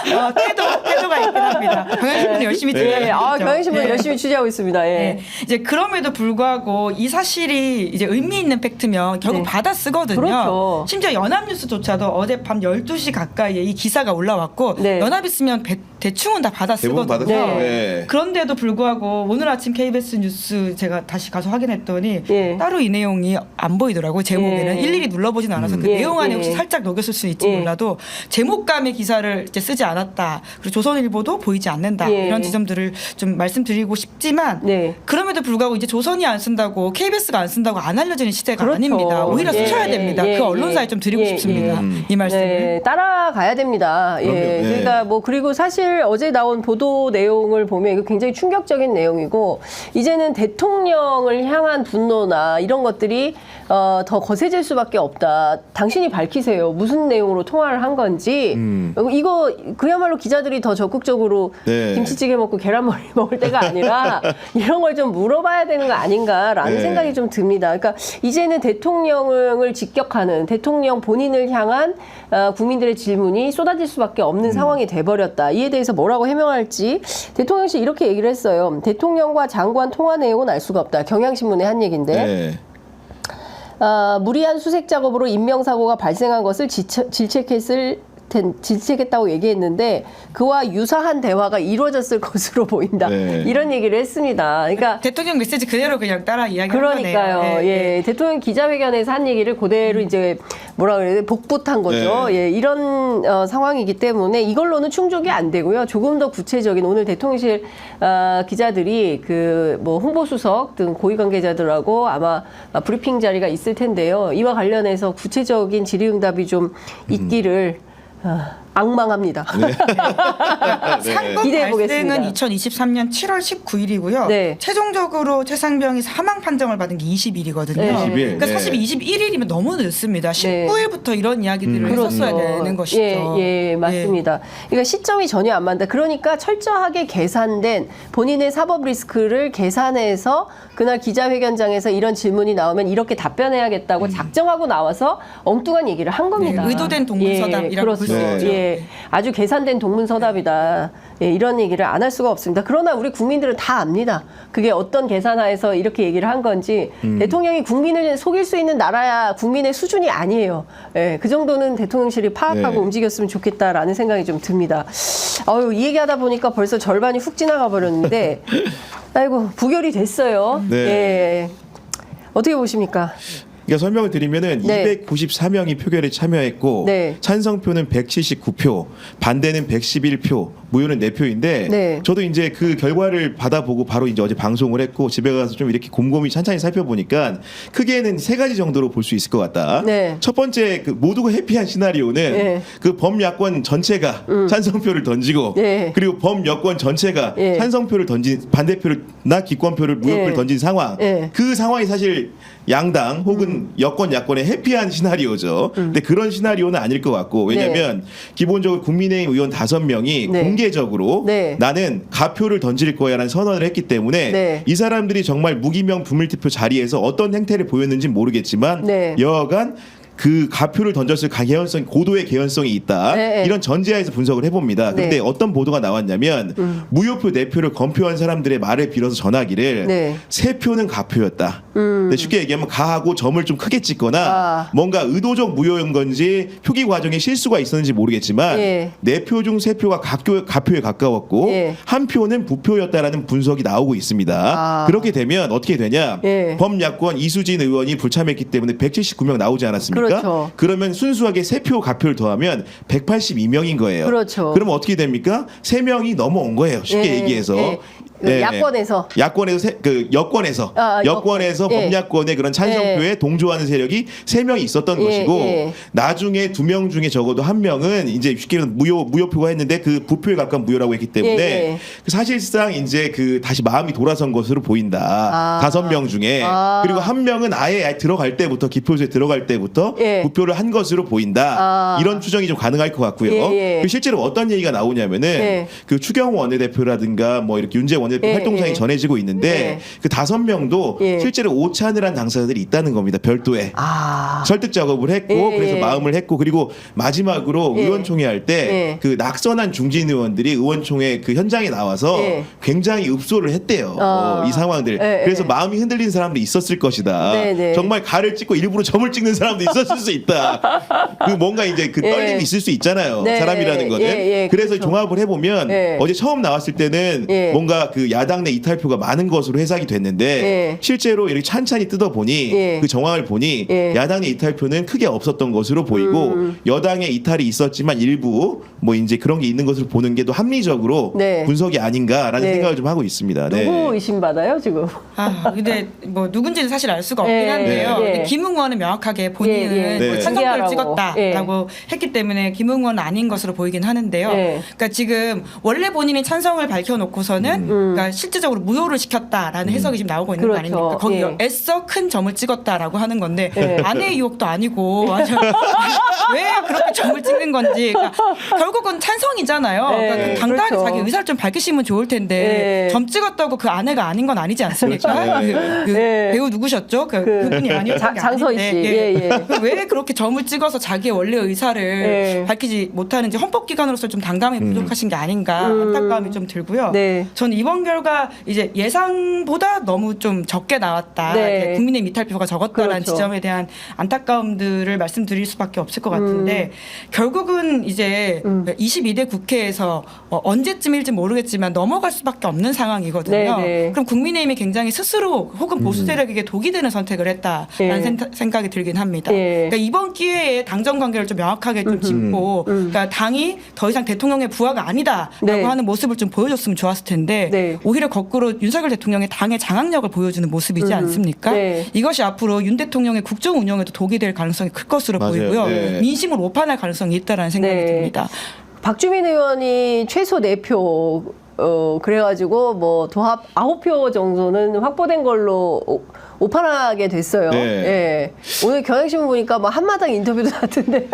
태도가 있긴 합니다. 경향신문 열심히 취재하고 있죠. 경향신문 예. 열심히 취재하고 있습니다. 예. 예. 이제 그럼에도 불구하고 이 사실이 이제 의미 있는 팩트면 결국 네. 받아 쓰거든요. 그렇죠. 심지어 연합뉴스조차도 어젯밤 12시 가까이에 이 기사가 올라왔고 네. 연합이 쓰면 대충은 다 받아 대부분 쓰거든요. 받았죠. 네. 네. 그런데도 불구하고 오늘 아침 KBS 뉴스 제가 다시 가서 확인했더니 예. 따로 이 내용이 안 보이더라고요. 제목에는 예. 일일이 눌러보진 않아서 그 예, 내용 안에 예. 혹시 살짝 녹였을 수 있지 예. 몰라도 제목감의 기사를 이제 쓰지 않았다. 그리고 조선일보도 보이지 않는다. 예. 이런 지점들을 좀 말씀드리고 싶지만 네. 그럼에도 불구하고 이제 조선이 안 쓴다고 KBS가 안 쓴다고 안 알려지는 시대가 그렇죠. 아닙니다. 오히려 예, 쓰셔야 됩니다. 예, 그 언론사에 예. 좀 드리고 예, 싶습니다. 예. 이 말씀을. 네, 따라가야 됩니다. 그럼요. 예. 네. 그러니까 뭐 그리고 사실 어제 나온 보도 내용을 보면 이거 굉장히 충격적인 내용이고 이제는 대통령을 향한 분노나 이런 것들이 더 거세질 수밖에 없다. 당신이 밝히세요. 무슨 내용으로 통화를 한 건지. 이거 그야말로 기자들이 더 적극적으로 네. 김치찌개 먹고 계란머리 먹을 때가 아니라 이런 걸 좀 물어봐야 되는 거 아닌가라는 네. 생각이 좀 듭니다. 그러니까 이제는 대통령을 직격하는 대통령 본인을 향한 국민들의 질문이 쏟아질 수밖에 없는 상황이 돼버렸다. 이에 대해서 뭐라고 해명할지 대통령실 이렇게 얘기를 했어요. 대통령과 장관 통화 내용은 알 수가 없다. 경향신문의 한 얘기인데 네. 무리한 수색 작업으로 인명사고가 발생한 것을 질책했을 질책했다고 얘기했는데 그와 유사한 대화가 이루어졌을 것으로 보인다. 네. 이런 얘기를 했습니다. 그러니까 대통령 메시지 그대로 그냥 따라 이야기한 거네요. 그러니까요. 예, 대통령 기자회견에서 한 얘기를 그대로 이제 뭐라 그래야 돼? 복붙한 거죠. 네. 예, 이런 상황이기 때문에 이걸로는 충족이 안 되고요. 조금 더 구체적인 오늘 대통령실 기자들이 그 뭐 홍보수석 등 고위 관계자들하고 아마 브리핑 자리가 있을 텐데요. 이와 관련해서 구체적인 질의응답이 좀 있기를 앙망합니다. 사건 기대해 보겠습니다. 발생은 2023년 7월 19일이고요. 네. 최종적으로 최상병이 사망 판정을 받은 게 20일이거든요. 네. 20일. 그러니까 네. 사실 21일이면 너무 늦습니다. 19일부터 이런 이야기들을 했었어야 되는 것이죠. 예, 맞습니다. 그러니까 시점이 전혀 안 맞다. 그러니까 철저하게 계산된 본인의 사법 리스크를 계산해서 그날 기자회견장에서 이런 질문이 나오면 이렇게 답변해야겠다고 작정하고 나와서 엉뚱한 얘기를 한 겁니다. 네, 의도된 동문서답이라고 볼 수 그렇죠. 있죠. 예, 아주 계산된 동문서답이다. 예, 이런 얘기를 안 할 수가 없습니다. 그러나 우리 국민들은 다 압니다. 그게 어떤 계산하에서 이렇게 얘기를 한 건지 대통령이 국민을 속일 수 있는 나라야 국민의 수준이 아니에요. 예, 그 정도는 대통령실이 파악하고 네. 움직였으면 좋겠다라는 생각이 좀 듭니다. 아유, 이 얘기하다 보니까 벌써 절반이 훅 지나가 버렸는데 아이고 부결이 됐어요. 네. 예. 어떻게 보십니까? 그러니까 설명을 드리면은 네. 294명이 표결에 참여했고 네. 찬성표는 179표, 반대는 111표, 무효는 4표인데 네. 저도 이제 그 결과를 받아보고 바로 이제 어제 방송을 했고 집에 가서 좀 이렇게 곰곰이 찬찬히 살펴보니까 크게는 3가지 정도로 볼 수 있을 것 같다. 네. 첫 번째 그 모두가 해피한 시나리오는 네. 그 범야권 전체가 찬성표를 던지고 네. 그리고 범여권 전체가 네. 찬성표를 던진 반대표나 기권표를 무효표를 네. 던진 상황. 네. 그 상황이 사실 양당 혹은 여권 야권의 해피한 시나리오죠. 근데 그런 시나리오는 아닐 것 같고 왜냐하면 기본적으로 국민의힘 의원 5명이 네. 공개적으로 네. 나는 가표를 던질 거야라는 선언을 했기 때문에 네. 이 사람들이 정말 무기명 부밀투표 자리에서 어떤 행태를 보였는지 모르겠지만 네. 여하간 그 가표를 던졌을 개연성 고도의 개연성이 있다. 네. 이런 전제하에서 분석을 해봅니다. 네. 근데 어떤 보도가 나왔냐면 무효표 4표를 검표한 사람들의 말을 빌어서 전하기를 네. 3표는 가표였다. 근데 쉽게 얘기하면 가하고 점을 좀 크게 찍거나 아. 뭔가 의도적 무효인 건지 표기 과정에 실수가 있었는지 모르겠지만 예. 4표 중 3표가 가표에 가까웠고 예. 한 표는 부표였다라는 분석이 나오고 있습니다. 아. 그렇게 되면 어떻게 되냐? 예. 범야권 이수진 의원이 불참했기 때문에 179명 나오지 않았습니까? 그렇죠. 그러면 순수하게 3표 가표를 더하면 182명인 거예요. 그렇죠. 그러면 어떻게 됩니까? 3명이 넘어온 거예요. 쉽게 예, 얘기해서. 예. 그 야권에서. 여권에서 여권. 예. 범야권의 그런 찬성표에 동조하는 세력이 3명이 있었던 예, 것이고 예. 나중에 2명 중에 적어도 1명은 이제 쉽게 말하면 무효표가 했는데 그 부표에 가까운 무효라고 했기 때문에 예, 예. 사실상 이제 그 다시 마음이 돌아선 것으로 보인다. 아. 5명 중에 아. 그리고 1명은 아예 들어갈 때부터 기표소에 들어갈 때부터 예. 부표를 한 것으로 보인다. 아. 이런 추정이 좀 가능할 것 같고요. 예, 예. 그리고 실제로 어떤 얘기가 나오냐면은 예. 그 추경호 원내대표라든가 뭐 이렇게 윤재 원내대표 예, 활동상이 예. 전해지고 있는데 예. 그 5명도 예. 실제로 오찬을 한 당사자들이 있다는 겁니다. 별도에. 아. 설득 작업을 했고 예, 그래서 예. 마음을 했고 그리고 마지막으로 예. 의원총회 할 때 예. 그 낙선한 중진 의원들이 의원총회 그 현장에 나와서 예. 굉장히 읍소를 했대요. 아. 이 상황들. 예, 그래서 예. 마음이 흔들린 사람도 있었을 것이다. 네, 네. 정말 가를 찍고 일부러 점을 찍는 사람도 있었을 수 있다. 그 뭔가 이제 그 예. 떨림이 있을 수 있잖아요. 네. 사람이라는 거는. 예, 예, 그래서 그렇죠. 종합을 해보면 예. 어제 처음 나왔을 때는 예. 뭔가 그 야당 내 이탈표가 많은 것으로 해석이 됐는데 예. 실제로 이렇게 찬찬히 뜯어보니 예. 그 정황을 보니 예. 야당 내 이탈표는 크게 없었던 것으로 보이고 여당의 이탈이 있었지만 일부 뭐 이제 그런 게 있는 것으로 보는 게 또 합리적으로 네. 분석이 아닌가라는 네. 생각을 좀 하고 있습니다. 네. 누구 의심받아요 지금? 아, 근데 뭐 누군지는 사실 알 수가 없긴 예, 한데요. 예. 근데 김웅원은 명확하게 본인은 예, 예. 뭐 네. 찬성표를 공개하라고. 찍었다라고 했기 때문에 김웅원은 아닌 것으로 보이긴 하는데요. 예. 그러니까 지금 원래 본인이 찬성을 밝혀놓고서는 그러니까 실질적으로 무효를 시켰다라는 해석이 지금 나오고 있는 거 그렇죠. 아닙니까? 거기 예. 애써 큰 점을 찍었다라고 하는 건데 예. 아내의 유혹도 아니고 완전 왜 그렇게 점을 찍는 건지 그러니까 결국은 찬성이잖아요. 그러니까 예. 당당하게 그렇죠. 자기 의사를 좀 밝히시면 좋을 텐데 예. 점 찍었다고 그 아내가 아닌 건 아니지 않습니까? 그렇죠. 예. 그 예. 배우 누구셨죠? 그분이 아니었던 게 장서희 씨. 아닌데, 예, 예. 왜 그렇게 점을 찍어서 자기의 원래 의사를 예. 밝히지 못하는지 헌법기관으로서 좀 당담이 부족하신 게 아닌가 안타까움이 좀 들고요. 네. 저는 이번 이번 결과 이제 예상보다 너무 좀 적게 나왔다. 네. 국민의힘 이탈표가 적었다라는 그렇죠. 지점에 대한 안타까움들을 말씀드릴 수밖에 없을 것 같은데 결국은 이제 22대 국회에서 언제쯤일지 모르겠지만 넘어갈 수밖에 없는 상황이거든요. 네, 네. 그럼 국민의힘이 굉장히 스스로 혹은 보수 세력에게 독이 되는 선택을 했다라는 네. 생각이 들긴 합니다. 네. 그러니까 이번 기회에 당정 관계를 좀 명확하게 좀 짚고 그러니까 당이 더 이상 대통령의 부하가 아니다라고 네. 하는 모습을 좀 보여줬으면 좋았을 텐데 네. 오히려 거꾸로 윤석열 대통령의 당의 장악력을 보여주는 모습이지 않습니까? 네. 이것이 앞으로 윤 대통령의 국정 운영에도 독이 될 가능성이 클 것으로 맞아요. 보이고요. 네. 민심을 오판할 가능성이 있다라는 생각이 네. 듭니다. 박주민 의원이 최소 4표 그래가지고 뭐 도합 9표 정도는 확보된 걸로 오판하게 됐어요. 네. 예. 오늘 경향신문 보니까 뭐 한마당 인터뷰도 났던데.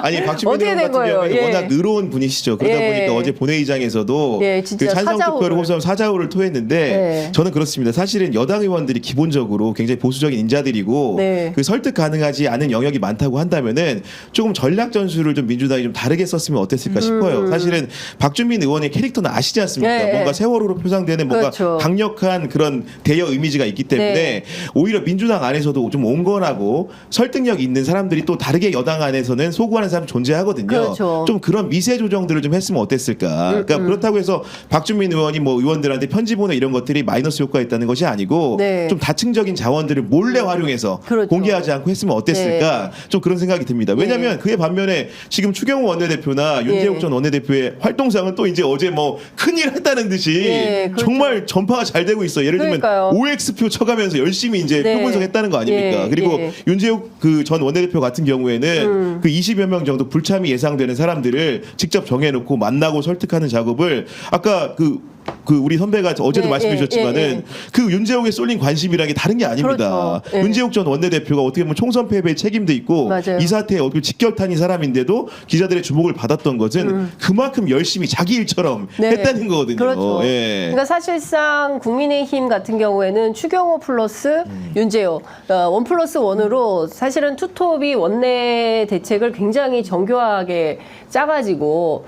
아니 박주민 어떻게 의원 된 같은 거예요? 경우에 예. 워낙 의로운 분이시죠. 그러다 예. 보니까 어제 본회의장에서도 예, 진짜 그 찬성 사자호를. 투표를 호소하면 사자호를 토했는데 예. 저는 그렇습니다. 사실은 여당 의원들이 기본적으로 굉장히 보수적인 인자들이고 네. 그 설득 가능하지 않은 영역이 많다고 한다면은 조금 전략 전술을 좀 민주당이 좀 다르게 썼으면 어땠을까 싶어요. 사실은 박주민 의원의 캐릭터는 아시지 않습니까? 예. 뭔가 세월호로 표상되는 뭔가 그렇죠. 강력한 그런 대여 이미지가 있기 때문에 네. 오히려 민주당 안에서도 좀 온건하고 설득력 있는 사람들이 또 다르게 여당 안에서는 소구하는 사람 존재하거든요. 그렇죠. 좀 그런 미세 조정들을 좀 했으면 어땠을까. 그러니까 그렇다고 해서 박주민 의원이 뭐 의원들한테 편지 보내 이런 것들이 마이너스 효과가 있다는 것이 아니고 네. 좀 다층적인 자원들을 몰래 활용해서 그렇죠. 공개하지 않고 했으면 어땠을까. 좀 그런 생각이 듭니다. 왜냐하면 그에 반면에 지금 추경호 원내대표나 윤재욱 예. 전 원내대표의 활동상은 또 이제 어제 뭐 큰일 했다는 듯이 예, 그렇죠. 정말 전파가 잘 되고 있어요. 예를 들면 그러니까요. OX표 쳐가면서 열심히 이제 네. 표분석했다는 거 아닙니까? 예, 그리고 예. 윤재욱 그 전 원내대표 같은 경우에는 그 20여 명 정도 불참이 예상되는 사람들을 직접 정해놓고 만나고 설득하는 작업을 아까 그 우리 선배가 어제도 예, 말씀해 예, 주셨지만은 예, 예. 그 윤재욱에 쏠린 관심이라는 게 다른 게 아닙니다. 그렇죠. 예. 윤재욱 전 원내대표가 어떻게 보면 총선 패배에 책임도 있고 맞아요. 이 사태에 어떻게 직결탄인 사람인데도 기자들의 주목을 받았던 것은 그만큼 열심히 자기 일처럼 네. 했다는 거거든요. 그렇죠. 예. 그러니까 사실상 국민의힘 같은 경우에는 추경호 플러스 윤재호 1+1으로 사실은 투톱이 원내 대책을 굉장히 정교하게 짜가지고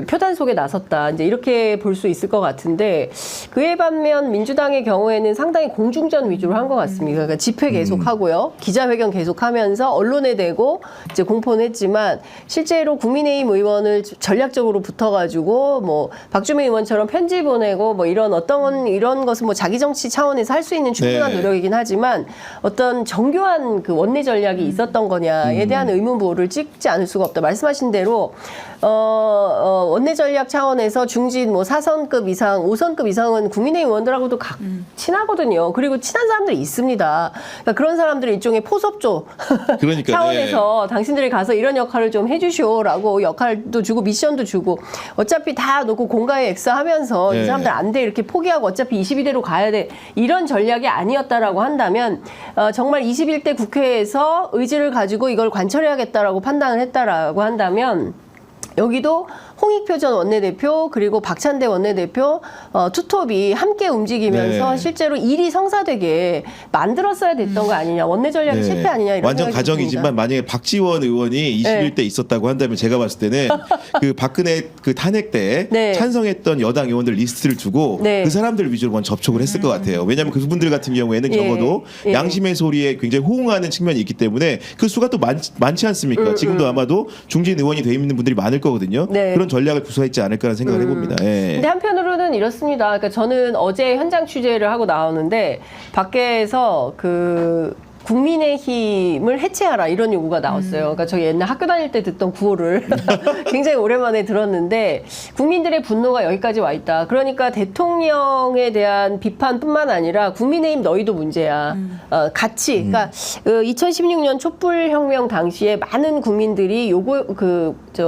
표단 속에 나섰다 이제 이렇게 볼 수 있을 것 같은데 그에 반면 민주당의 경우에는 상당히 공중전 위주로 한 것 같습니다. 그러니까 집회 계속하고요, 기자회견 계속하면서 언론에 대고 이제 공포는 했지만 실제로 국민의힘 의원을 전략적으로 붙어가지고 뭐 박주민 의원처럼 편지 보내고 뭐 이런 것은 뭐 자기 정치 차원에서 할 수 있는 충분한 네. 노력이긴 하지만 어떤 정교한 그 원내 전략이 있었던 거냐에 대한 의문부호를 찍지 않을 수가 없다. 말씀하신 대로 원내 전략 차원에서 중진 뭐 4선급 이상, 5선급 이상은 국민의힘 의원들하고도 친하거든요. 그리고 친한 사람들이 있습니다. 그러니까 그런 사람들을 일종의 포섭조 그러니까, 차원에서 당신들이 가서 이런 역할을 좀 해주시오라고 역할도 주고 미션도 주고 어차피 다 놓고 공가에 엑스하면서 네. 이 사람들 안 돼 이렇게 포기하고 어차피 22대로 가야 돼 이런 전략이 아니었다라고 한다면 정말 21대 국회에서 의지를 가지고 이걸 관철해야겠다라고 판단을 했다라고 한다면 여기도 홍익표 전 원내대표 그리고 박찬대 원내대표 투톱이 함께 움직이면서 네. 실제로 일이 성사되게 만들었어야 됐던 거 아니냐. 원내 전략이 실패 아니냐 이런 완전 생각이 가정이지만 듭니다. 만약에 박지원 의원이 21대 있었다고 한다면 제가 봤을 때는 그 박근혜 그 탄핵 때 네. 찬성했던 여당 의원들 리스트를 두고 네. 그 사람들 위주로 먼저 접촉을 했을 것 같아요. 왜냐하면 그분들 같은 경우에는 예. 적어도 예. 양심의 소리에 굉장히 호응하는 측면이 있기 때문에 그 수가 또 많지 않습니까? 지금도 아마도 중진 의원이 돼 있는 분들이 많을 거거든요. 네. 그런 전략을 구사했지 않을까라는 생각을 해봅니다. 예. 근데 한편으로는 이렇습니다. 그러니까 저는 어제 현장 취재를 하고 나오는데 밖에서 그 국민의힘을 해체하라 이런 요구가 나왔어요. 그러니까 저희 옛날 학교 다닐 때 듣던 구호를 굉장히 오랜만에 들었는데 국민들의 분노가 여기까지 와 있다. 그러니까 대통령에 대한 비판뿐만 아니라 국민의힘 너희도 문제야. 같이 그러니까 2016년 촛불혁명 당시에 많은 국민들이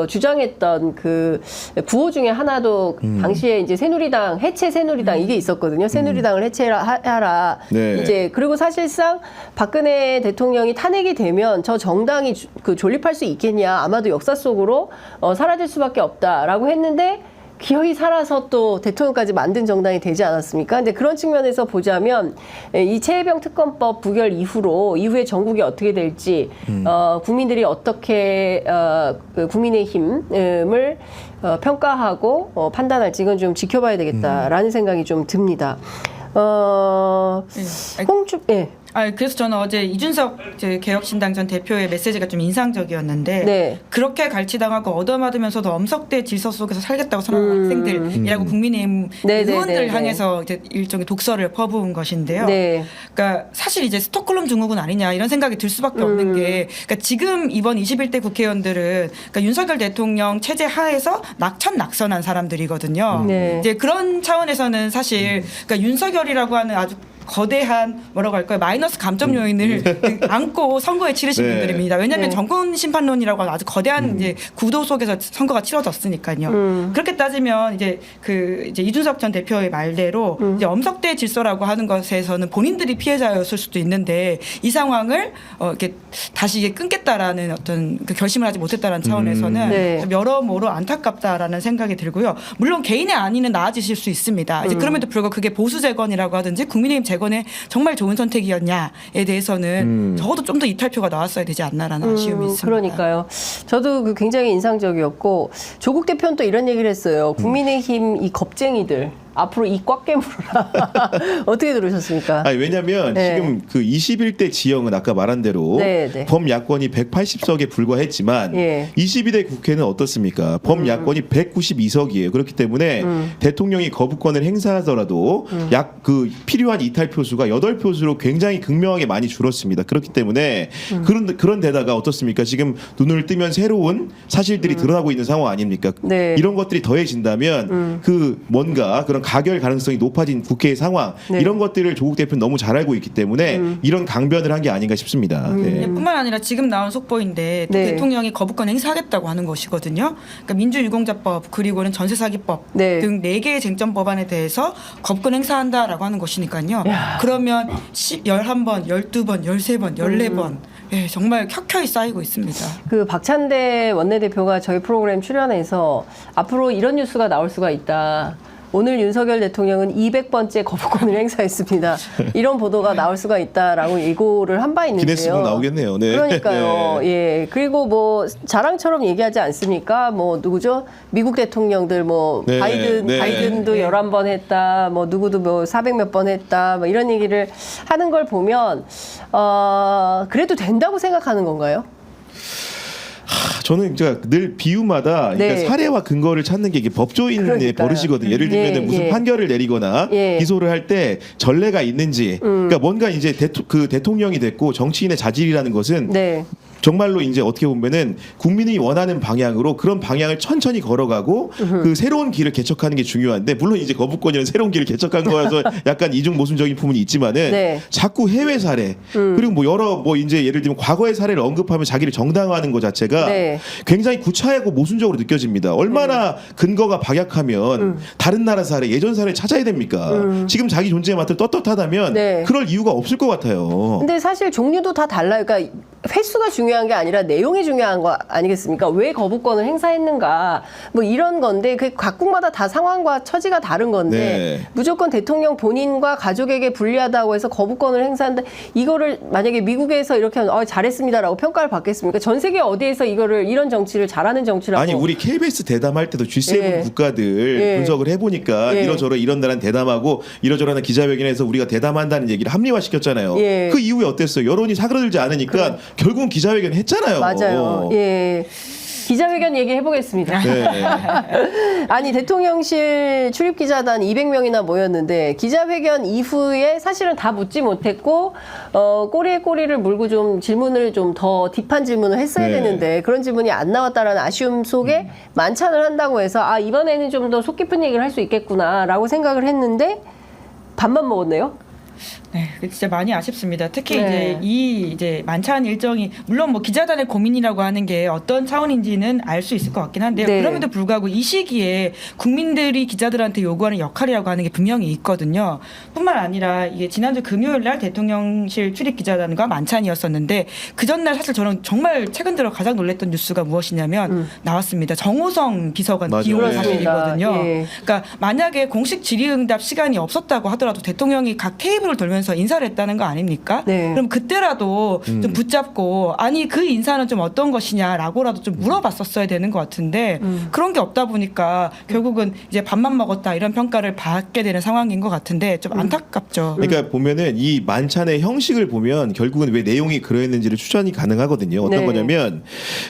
주장했던 그 구호 중에 하나도 당시에 이제 새누리당 해체 새누리당 이게 있었거든요. 새누리당을 해체하라. 네. 이제 그리고 사실상 박근혜 대통령이 탄핵이 되면 저 정당이 존립할 수 있겠냐. 아마도 역사 속으로 사라질 수밖에 없다라고 했는데 기어이 살아서 또 대통령까지 만든 정당이 되지 않았습니까? 근데 그런 측면에서 보자면 이 최혜병 특검법 부결 이후에 전국이 어떻게 될지 국민들이 어떻게 그 국민의힘을 평가하고 판단할지 이건 좀 지켜봐야 되겠다라는 생각이 좀 듭니다. 홍주 예. 그래서 저는 어제 이준석 개혁신당 전 대표의 메시지가 좀 인상적이었는데 네. 그렇게 갈취당하고 얻어맞으면서도 엄석대 질서 속에서 살겠다고 선언한 학생들이라고 국민의힘 의원들 향해서 이제 일종의 독서를 퍼부은 것인데요. 네. 그러니까 사실 이제 스톡홀름 증후군 아니냐 이런 생각이 들 수밖에 없는 게 그러니까 지금 이번 21대 국회의원들은 그러니까 윤석열 대통령 체제 하에서 낙천낙선한 사람들이거든요. 네. 이제 그런 차원에서는 사실 그러니까 윤석열이라고 하는 아주 거대한 뭐라고 할까요? 마이너스 감점 요인을 안고 선거에 치르신 네. 분들입니다. 왜냐하면 네. 정권 심판론이라고 하는 아주 거대한 이제 구도 속에서 선거가 치러졌으니까요. 그렇게 따지면 이제 이제 이준석 전 대표의 말대로 이제 엄석대 질서라고 하는 것에서는 본인들이 피해자였을 수도 있는데 이 상황을 이렇게 다시 이게 끊겠다라는 어떤 그 결심을 하지 못했다라는 차원에서는 네. 여러모로 안타깝다라는 생각이 들고요. 물론 개인의 안위는 나아지실 수 있습니다. 이제 그럼에도 불구하고 그게 보수 재건이라고 하든지 국민의힘 재건에 정말 좋은 선택이었냐에 대해서는 적어도 좀 더 이탈표가 나왔어야 되지 않나라는 아쉬움이 있습니다. 그러니까요. 저도 굉장히 인상적이었고 조국 대표는 또 이런 얘기를 했어요. 국민의힘 이 겁쟁이들 앞으로 이 꽉 깨물어라. 어떻게 들으셨습니까? 아니, 왜냐면 네. 지금 그 21대 지형은 아까 말한 대로 네, 네. 범야권이 180석에 불과했지만 예. 22대 국회는 어떻습니까? 범야권이 192석이에요. 그렇기 때문에 대통령이 거부권을 행사하더라도 약 그 필요한 이탈표수가 8표수로 굉장히 극명하게 많이 줄었습니다. 그렇기 때문에 그런 데다가 어떻습니까? 지금 눈을 뜨면 새로운 사실들이 드러나고 있는 상황 아닙니까? 네. 이런 것들이 더해진다면 그 뭔가 그런 가결 가능성이 높아진 국회의 상황 네. 이런 것들을 조국 대표는 너무 잘 알고 있기 때문에 이런 강변을 한 게 아닌가 싶습니다. 네. 뿐만 아니라 지금 나온 속보인데 또 네. 대통령이 거부권 행사하겠다고 하는 것이거든요. 그러니까 민주유공자법 그리고는 전세사기법 네. 등 4개의 쟁점 법안에 대해서 거부권 행사한다라고 하는 것이니까요. 그러면 11번, 12번, 13번, 14번 예, 정말 켜켜이 쌓이고 있습니다. 그 박찬대 원내대표가 저희 프로그램 출연해서 앞으로 이런 뉴스가 나올 수가 있다. 오늘 윤석열 대통령은 200번째 거부권을 행사했습니다. 이런 보도가 나올 수가 있다라고 예고를 한 바 있는데요. 기네스북 나오겠네요. 네. 그러니까요. 네. 예. 그리고 뭐 자랑처럼 얘기하지 않습니까? 뭐 누구죠? 미국 대통령들 뭐 네. 바이든도 네. 11번 했다. 뭐 누구도 뭐 400몇 번 했다. 뭐 이런 얘기를 하는 걸 보면 그래도 된다고 생각하는 건가요? 저는 제가 늘 비유마다 네. 그러니까 사례와 근거를 찾는 게 이게 법조인의 그러니까요. 버릇이거든요. 예를 들면 예, 무슨 예. 판결을 내리거나 예. 기소를 할 때 전례가 있는지, 그러니까 뭔가 이제 그 대통령이 됐고 정치인의 자질이라는 것은 네. 정말로 이제 어떻게 보면은 국민이 원하는 방향으로 그런 방향을 천천히 걸어가고 그 새로운 길을 개척하는 게 중요한데 물론 이제 거부권이라는 새로운 길을 개척한 거여서 약간 이중 모순적인 부분이 있지만은 네. 자꾸 해외 사례 그리고 뭐 여러 뭐 이제 예를 들면 과거의 사례를 언급하면 자기를 정당화하는 것 자체가 네. 굉장히 구차하고 모순적으로 느껴집니다. 얼마나 근거가 박약하면 다른 나라 사례 예전 사례 찾아야 됩니까? 지금 자기 존재에 맞들 떳떳하다면 네. 그럴 이유가 없을 것 같아요. 근데 사실 종류도 다 달라요. 그러니까 횟수가 중요한 게 아니라 내용이 중요한 거 아니겠습니까? 왜 거부권을 행사했는가? 뭐 이런 건데 그 각국마다 다 상황과 처지가 다른 건데 네. 무조건 대통령 본인과 가족에게 불리하다고 해서 거부권을 행사한다. 이거를 만약에 미국에서 이렇게 하면 잘했습니다라고 평가를 받겠습니까? 전 세계 어디에서 이런 정치를 잘하는 정치라고 아니 우리 KBS 대담할 때도 G7 예. 국가들 예. 분석을 해보니까 예. 이러저러 이런 나라는 대담하고 이러저러한 기자회견에서 우리가 대담한다는 얘기를 합리화시켰잖아요. 예. 그 이후에 어땠어요? 여론이 사그러들지 않으니까 결국은 기자회견 했잖아요. 맞아요. 예. 기자회견 얘기해 보겠습니다. 네. 아니 대통령실 출입기자단 200명이나 모였는데 기자회견 이후에 사실은 다 묻지 못했고 꼬리에 꼬리를 물고 좀 질문을 좀 더 딥한 질문을 했어야 네. 되는데 그런 질문이 안 나왔다라는 아쉬움 속에 만찬을 한다고 해서 이번에는 좀 더 속 깊은 얘기를 할 수 있겠구나라고 생각을 했는데 밥만 먹었네요. 네, 진짜 많이 아쉽습니다. 특히 네. 이제 만찬 일정이 물론 뭐 기자단의 고민이라고 하는 게 어떤 차원인지는 알 수 있을 것 같긴 한데요. 네. 그럼에도 불구하고 이 시기에 국민들이 기자들한테 요구하는 역할이라고 하는 게 분명히 있거든요. 뿐만 아니라 이게 지난주 금요일 날 대통령실 출입 기자단과 만찬이었었는데 그 전날 사실 저는 정말 최근 들어 가장 놀랐던 뉴스가 무엇이냐면 나왔습니다. 정호성 비서관 맞아요. 기용 그렇습니다. 사실이거든요. 예. 그러니까 만약에 공식 질의응답 시간이 없었다고 하더라도 대통령이 각 테이블을 돌면서 인사를 했다는 거 아닙니까? 네. 그럼 그때라도 좀 붙잡고 아니 그 인사는 좀 어떤 것이냐라고라도 좀 물어봤었어야 되는 것 같은데 그런 게 없다 보니까 결국은 이제 밥만 먹었다 이런 평가를 받게 되는 상황인 것 같은데 좀 안타깝죠. 그러니까 보면은 이 만찬의 형식을 보면 결국은 왜 내용이 그러했는지를 추천이 가능하거든요. 어떤 네. 거냐면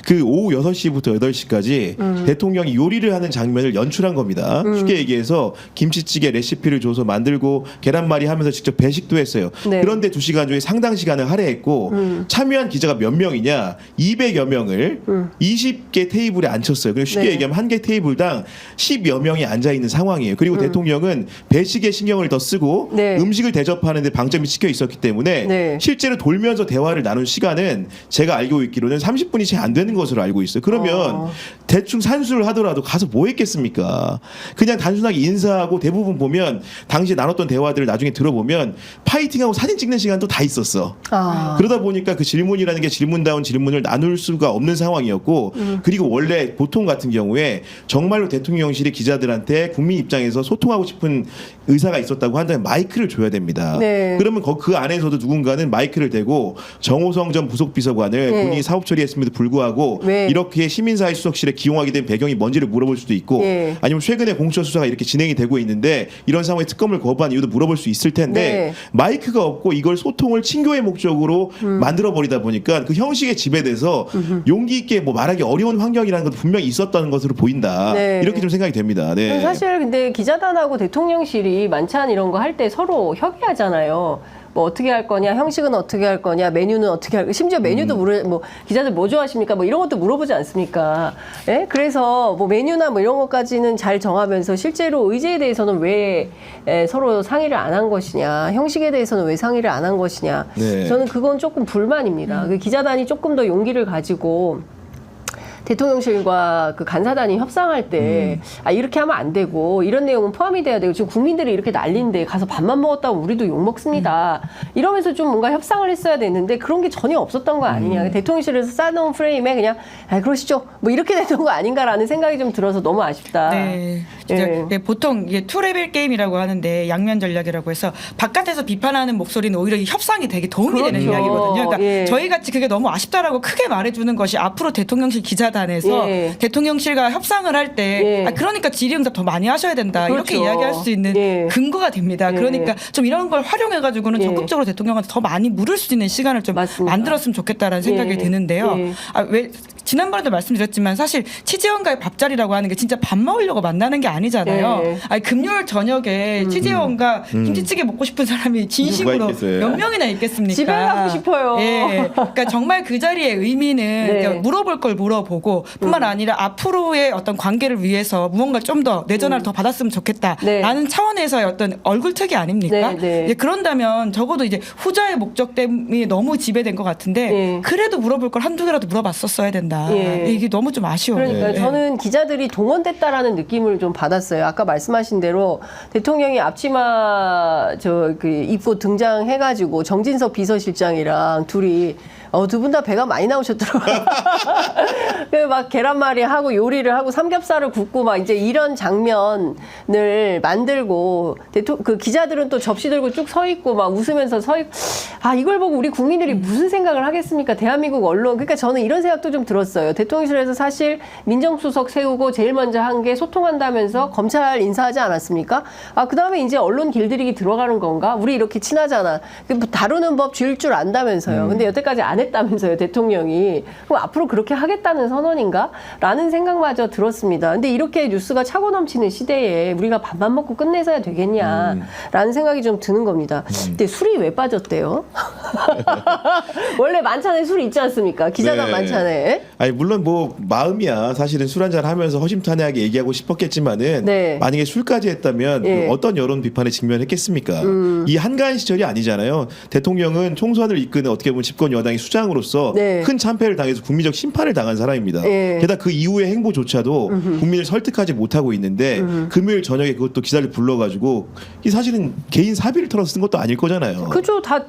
그 오후 6시부터 8시까지 대통령이 요리를 하는 장면을 연출한 겁니다. 쉽게 얘기해서 김치찌개 레시피를 줘서 만들고 계란말이 하면서 직접 배식도 했어요. 네. 그런데 2시간 중에 상당 시간을 할애했고 참여한 기자가 몇 명이냐 200여 명을 20개 테이블에 앉혔어요. 그래서 쉽게 네. 얘기하면 한 개 테이블당 10여 명이 앉아 있는 상황이에요. 그리고 대통령은 배식에 신경을 더 쓰고 네. 음식을 대접하는데 방점이 찍혀 있었기 때문에 네. 실제로 돌면서 대화를 나눈 시간은 제가 알고 있기로는 30분이 채 안 되는 것으로 알고 있어요. 그러면 대충 산수를 하더라도 가서 뭐 했겠습니까? 그냥 단순하게 인사하고 대부분 보면 당시에 나눴던 대화들을 나중에 들어보면 파이팅하고 사진 찍는 시간도 다 있었어. 그러다 보니까 그 질문이라는 게 질문다운 질문을 나눌 수가 없는 상황이었고 그리고 원래 보통 같은 경우에 정말로 대통령실이 기자들한테 국민 입장에서 소통하고 싶은 의사가 있었다고 한다면 마이크를 줘야 됩니다. 네. 그러면 그 안에서도 누군가는 마이크를 대고 정호성 전 부속비서관을 네. 본인이 사업 처리했음에도 불구하고 네. 이렇게 시민사회 수석실에 기용하게 된 배경이 뭔지를 물어볼 수도 있고 네. 아니면 최근에 공수처 수사가 이렇게 진행이 되고 있는데 이런 상황에 특검을 거부한 이유도 물어볼 수 있을 텐데 네. 마이크가 없고 이걸 소통을 친교의 목적으로 만들어 버리다 보니까 그 형식에 지배돼서 용기 있게 뭐 말하기 어려운 환경이라는 것도 분명히 있었다는 것으로 보인다. 네. 이렇게 좀 생각이 됩니다. 네. 사실 근데 기자단하고 대통령실이 만찬 이런 거 할 때 서로 협의하잖아요. 뭐 어떻게 할 거냐, 형식은 어떻게 할 거냐, 메뉴는 어떻게 할 거냐, 심지어 메뉴도 뭐 기자들 뭐 좋아하십니까? 뭐 이런 것도 물어보지 않습니까? 예? 그래서 뭐 메뉴나 뭐 이런 것까지는 잘 정하면서 실제로 의제에 대해서는 왜 서로 상의를 안 한 것이냐, 형식에 대해서는 왜 상의를 안 한 것이냐. 네. 저는 그건 조금 불만입니다. 그 기자단이 조금 더 용기를 가지고 대통령실과 그 간사단이 협상할 때 이렇게 하면 안 되고 이런 내용은 포함이 돼야 되고 지금 국민들이 이렇게 난리인데 가서 밥만 먹었다고 우리도 욕 먹습니다. 이러면서 좀 뭔가 협상을 했어야 되는데 그런 게 전혀 없었던 거 아니냐. 대통령실에서 쌓아놓은 프레임에 그냥 그러시죠. 뭐 이렇게 됐던 거 아닌가라는 생각이 좀 들어서 너무 아쉽다. 네. 진짜 예. 네, 보통 이게 투레벨 게임이라고 하는데 양면 전략이라고 해서 바깥에서 비판하는 목소리는 오히려 이 협상이 되게 도움이 되는 그렇죠. 이야기거든요. 그러니까 예. 저희 같이 그게 너무 아쉽다라고 크게 말해주는 것이 앞으로 대통령실 기자단에서 예. 대통령실과 협상을 할 때 예. 그러니까 질의응답 더 많이 하셔야 된다 그렇죠. 이렇게 이야기할 수 있는 예. 근거가 됩니다. 예. 그러니까 좀 이런 걸 활용해가지고는 예. 적극적으로 대통령한테 더 많이 물을 수 있는 시간을 좀 맞습니다. 만들었으면 좋겠다라는 생각이 예. 드는데요. 예. 왜 지난번에도 말씀드렸지만 사실 취재원과의 밥자리라고 하는 게 진짜 밥 먹으려고 만나는 게 아니잖아요. 예. 금요일 저녁에 취재원과 김치찌개 먹고 싶은 사람이 진심으로 누가 있겠어요? 몇 명이나 있겠습니까? 집에 가고 싶어요. 예. 그러니까 정말 그 자리의 의미는 네. 그러니까 물어볼 걸 물어보고 뿐만 아니라 앞으로의 어떤 관계를 위해서 무언가 좀 더 내 전화를 더 받았으면 좋겠다라는 네. 차원에서의 어떤 얼굴특이 아닙니까? 네, 네. 예, 그런다면 적어도 이제 후자의 목적 때문에 너무 지배된 것 같은데 예. 그래도 물어볼 걸 한두 개라도 물어봤었어야 된다. 예. 이게 너무 좀 아쉬워요. 그러니까 예. 저는 기자들이 동원됐다라는 느낌을 좀 받았어요. 아까 말씀하신 대로 대통령이 앞치마 입고 등장해가지고 정진석 비서실장이랑 둘이 두 분 다 배가 많이 나오셨더라고요. 막 계란말이 하고 요리를 하고 삼겹살을 굽고 막 이제 이런 장면을 만들고 그 기자들은 또 접시 들고 쭉 서 있고 막 웃으면서 서 있고 이걸 보고 우리 국민들이 무슨 생각을 하겠습니까? 대한민국 언론. 그러니까 저는 이런 생각도 좀 들었어요. 대통령실에서 사실 민정수석 세우고 제일 먼저 한 게 소통한다면서 검찰 인사하지 않았습니까? 그다음에 이제 언론 길들이기 들어가는 건가? 우리 이렇게 친하잖아. 다루는 법 줄 안다면서요. 근데 여태까지 안 안 했다면서요, 대통령이. 그럼 앞으로 그렇게 하겠다는 선언인가? 라는 생각마저 들었습니다. 근데 이렇게 뉴스가 차고 넘치는 시대에 우리가 밥만 먹고 끝내서야 되겠냐라는 생각이 좀 드는 겁니다. 근데 술이 왜 빠졌대요? 원래 만찬에 술이 있지 않습니까? 기자단 네. 만찬에. 아니 물론 뭐 마음이야 사실은 술 한잔 하면서 허심탄회하게 얘기하고 싶었겠지만은 네. 만약에 술까지 했다면 예. 어떤 여론 비판에 직면했겠습니까? 이 한가한 시절이 아니잖아요. 대통령은 총선을 이끄는 어떻게 보면 집권 여당의 수장으로서 네. 큰 참패를 당해서 국민적 심판을 당한 사람입니다. 예. 게다가 그 이후의 행보조차도 국민을 설득하지 못하고 있는데 금요일 저녁에 그것도 기자를 불러가지고 이 사실은 개인 사비를 털어서 쓴 것도 아닐 거잖아요. 그죠? 다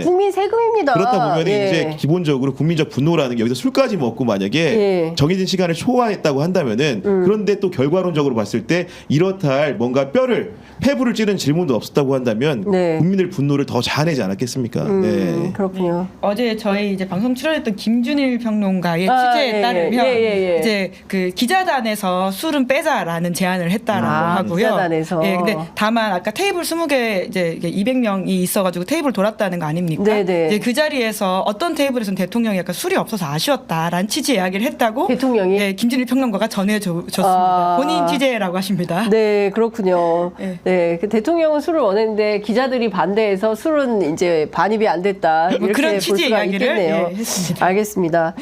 국민 세금입니다. 그렇다 보면 예. 이제 기본적으로 국민적 분노라는 게 여기서 술까지 먹고 만약에 예. 정해진 시간을 초과했다고 한다면은 그런데 또 결과론적으로 봤을 때 이렇다 할 뭔가 폐부를 찌른 질문도 없었다고 한다면 네. 국민들 분노를 더 자아내지 않았겠습니까? 네. 그렇군요. 어제 저희 이제 방송 출연했던 김준일 평론가의 아, 취재에 예, 따르면 예. 이제 그 기자단에서 술은 빼자라는 제안을 했다라고 하고요. 기자단에서. 예, 근데 다만 아까 테이블 20개 이제 이게 200명이 있어가지고 테이블 돌았다는 거 아닙니까? 네네. 이제 그 자리에서 어떤 테이블에서는 대통령이 약간 술이 없어서 아쉬웠다라는 취지 이야기를 했다고 대통령이? 예, 김준일 평론가가 전해줬습니다. 아. 본인 취재라고 하십니다. 네, 그렇군요. 예. 네, 그 대통령은 술을 원했는데 기자들이 반대해서 술은 이제 반입이 안 됐다. 뭐 이렇게 그런 볼 취지의 수가 이야기를 있겠네요. 예, 했습니다. 알겠습니다.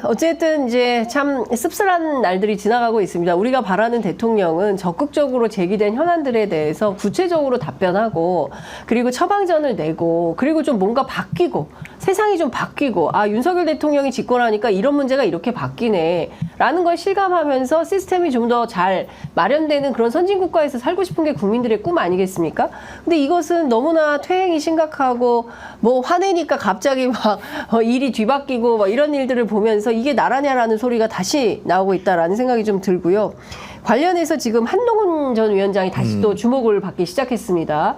어쨌든 이제 참 씁쓸한 날들이 지나가고 있습니다. 우리가 바라는 대통령은 적극적으로 제기된 현안들에 대해서 구체적으로 답변하고 그리고 처방전을 내고 그리고 좀 뭔가 바뀌고 세상이 좀 바뀌고 윤석열 대통령이 집권하니까 이런 문제가 이렇게 바뀌네 라는 걸 실감하면서 시스템이 좀 더 잘 마련되는 그런 선진국가에서 살고 싶은 게 국민들의 꿈 아니겠습니까? 근데 이것은 너무나 퇴행이 심각하고 뭐 화내니까 갑자기 막 일이 뒤바뀌고 막 이런 일들을 보면서 이게 나라냐라는 소리가 다시 나오고 있다라는 생각이 좀 들고요. 관련해서 지금 한동훈 전 위원장이 다시 또 주목을 받기 시작했습니다.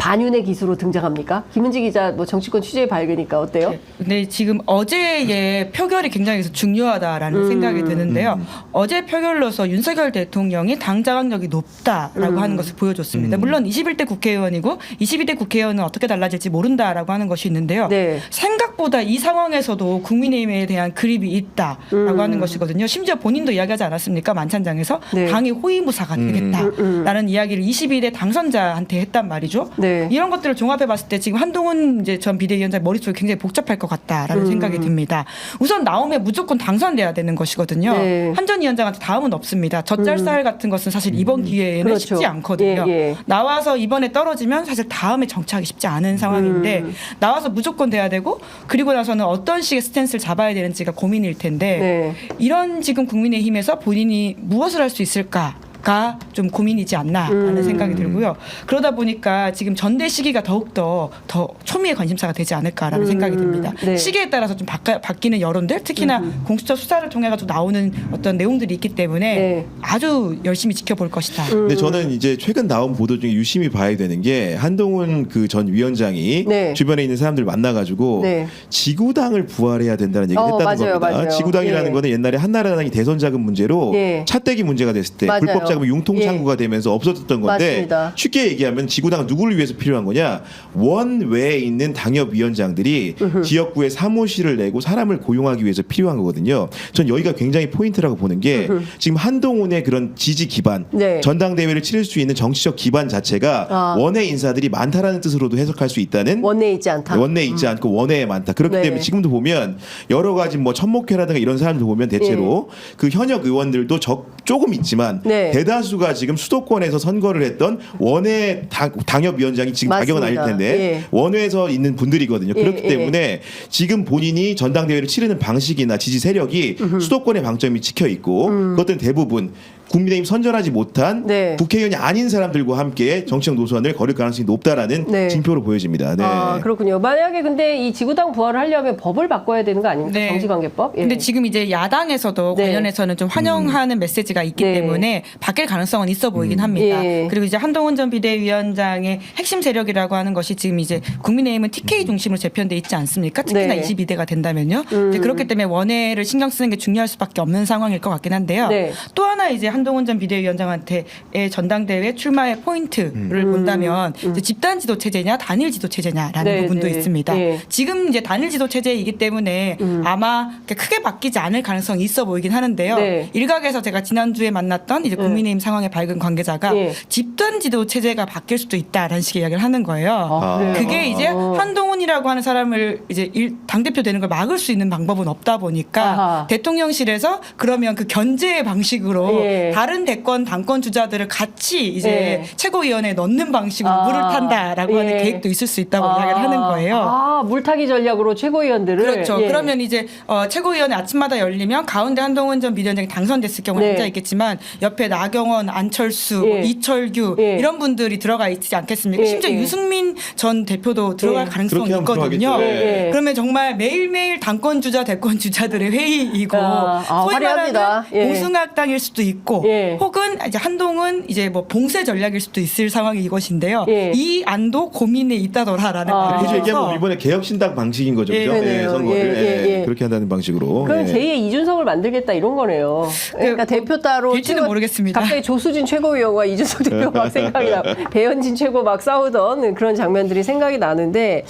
반윤의 기수로 등장합니까? 김은지 기자 뭐 정치권 취재에 밝으니까 어때요? 근데 지금 어제의 표결이 굉장히 중요하다라는 생각이 드는데요. 어제 표결로서 윤석열 대통령이 당 자각력이 높다라고 하는 것을 보여줬습니다. 물론 21대 국회의원이고 22대 국회의원은 어떻게 달라질지 모른다라고 하는 것이 있는데요. 네. 생각보다 이 상황에서도 국민의힘에 대한 그립이 있다라고 하는 것이거든요. 심지어 본인도 이야기하지 않았습니까? 만찬장에서 네. 당이 호위무사가 되겠다라는 이야기를 22대 당선자한테 했단 말이죠. 네. 이런 것들을 종합해 봤을 때 지금 한동훈 이제 전 비대위원장 머릿속이 굉장히 복잡할 것 같다라는 생각이 듭니다. 우선 나오면 무조건 당선돼야 되는 것이거든요. 네. 한 전 위원장한테 다음은 없습니다. 젖잘살 같은 것은 사실 이번 기회에는 그렇죠. 쉽지 않거든요. 예. 나와서 이번에 떨어지면 사실 다음에 정착이 쉽지 않은 상황인데 나와서 무조건 돼야 되고 그리고 나서는 어떤 식의 스탠스를 잡아야 되는지가 고민일 텐데 네. 이런 지금 국민의힘에서 본인이 무엇을 할 수 있을까? 가 좀 고민이지 않나라는 생각이 들고요. 그러다 보니까 지금 전대 시기가 더욱더 더 초미의 관심사가 되지 않을까라는 생각이 듭니다. 네. 시기에 따라서 좀 바뀌는 여론들, 특히나 공수처 수사를 통해 가지고 나오는 어떤 내용들이 있기 때문에 네. 아주 열심히 지켜볼 것이다. 근데 저는 이제 최근 나온 보도 중에 유심히 봐야 되는 게 한동훈 그 전 위원장이 네. 주변에 있는 사람들 만나가지고 네. 지구당을 부활해야 된다는 얘기를 했다는 맞아요, 겁니다. 맞아요. 지구당이라는 예. 거는 옛날에 한나라당이 대선 자금 문제로 예. 차떼기 문제가 됐을 때 맞아요. 불법 자금 융통 창구가 되면서 없어졌던 건데 맞습니다. 쉽게 얘기하면 지구당은 누구를 위해서 필요한 거냐? 원외에 있는 당협 위원장들이 지역구에 사무실을 내고 사람을 고용하기 위해서 필요한 거거든요. 전 여기가 굉장히 포인트라고 보는 게 지금 한동훈의 그런 지지 기반, 네. 전당대회를 치를 수 있는 정치적 기반 자체가 원외 인사들이 많다라는 뜻으로도 해석할 수 있다는 원내에 있지 않다. 원내에 있지 않고 원외에 많다. 그렇기 네. 때문에 지금도 보면 여러 가지 뭐 천목회라든가 이런 사람들 보면 대체로 그 현역 의원들도 조금 있지만 네. 대다수가 지금 수도권에서 선거를 했던 원외 당협위원장이 지금 자격은 아닐 맞습니다. 텐데 예. 원외에서 있는 분들이거든요. 예, 그렇기 예. 때문에 지금 본인이 전당대회를 치르는 방식이나 지지 세력이 수도권의 방점이 찍혀 있고 그것들은 대부분 국민의힘 선전하지 못한 네. 국회의원이 아닌 사람들과 함께 정치적 노선을 걸을 가능성이 높다라는 네. 징표로 보여집니다. 네. 그렇군요. 만약에 근데 이 지구당 부활을 하려면 법을 바꿔야 되는 거 아닙니까? 네. 정치관계법? 예. 근데 지금 이제 야당에서도 네. 관련해서는 좀 환영하는 메시지가 있기 네. 때문에 바뀔 가능성은 있어 보이긴 합니다. 예. 그리고 이제 한동훈 전 비대위원장의 핵심 세력이라고 하는 것이 지금 이제 국민의힘은 TK 중심으로 재편돼 있지 않습니까? 특히나 네. 22대가 된다면요. 이제 그렇기 때문에 원외를 신경 쓰는 게 중요할 수밖에 없는 상황일 것 같긴 한데요. 네. 또 하나 이제 한동훈 전 비대위원장한테의 전당대회 출마의 포인트를 본다면 이제 집단 지도 체제냐 단일 지도 체제냐라는 네, 부분도 네. 있습니다. 네. 지금 이제 단일 지도 체제이기 때문에 아마 크게 바뀌지 않을 가능성이 있어 보이긴 하는데요. 네. 일각에서 제가 지난주에 만났던 이제 국민의힘 상황에 밝은 관계자가 네. 집단 지도 체제가 바뀔 수도 있다라는 식의 이야기를 하는 거예요. 아, 그래요? 그게 이제 어. 한동훈이라고 하는 사람을 이제 당대표 되는 걸 막을 수 있는 방법은 없다 보니까 아하. 대통령실에서 그러면 그 견제의 방식으로 예. 다른 대권 당권 주자들을 같이 이제 예. 최고위원회에 넣는 방식으로 아. 물을 탄다라고 하는 예. 계획도 있을 수 있다고 이야기를 하는 거예요. 아, 물타기 전략으로 최고위원들을. 그렇죠. 예. 그러면 이제 최고위원회 아침마다 열리면 가운데 한동훈 전 비대위원장이 당선됐을 경우 네. 앉아 있겠지만 옆에 나경원, 안철수, 예. 이철규 예. 이런 분들이 들어가 있지 않겠습니까? 예. 심지어 예. 유승민 전 대표도 들어갈 예. 가능성이 그렇게 하면 있거든요. 들어가겠죠. 예. 예. 그러면 정말 매일매일 당권 주자, 대권 주자들의 회의이고 소위 화려합니다. 말하는 예. 공승학당일 수도 있고 예. 혹은 이제 한동훈 이제 뭐 봉쇄 전략일 수도 있을 상황이 이것인데요. 예. 이 안도 고민에 있다더라라는 아. 말을 그렇죠. 얘기하면 해서 이번에 개혁신당 방식인 거죠. 예, 그죠? 그러네요. 선거를. 예, 예, 예. 그렇게 한다는 방식으로. 그럼 예. 제2의 이준석을 만들겠다 이런 거네요. 그러니까 뭐 대표 따로 될지는 모르겠습니다. 갑자기 조수진 최고위원과 이준석 대표 막 생각이 나. 배현진 최고 막 싸우던 그런 장면들이 생각이 나는데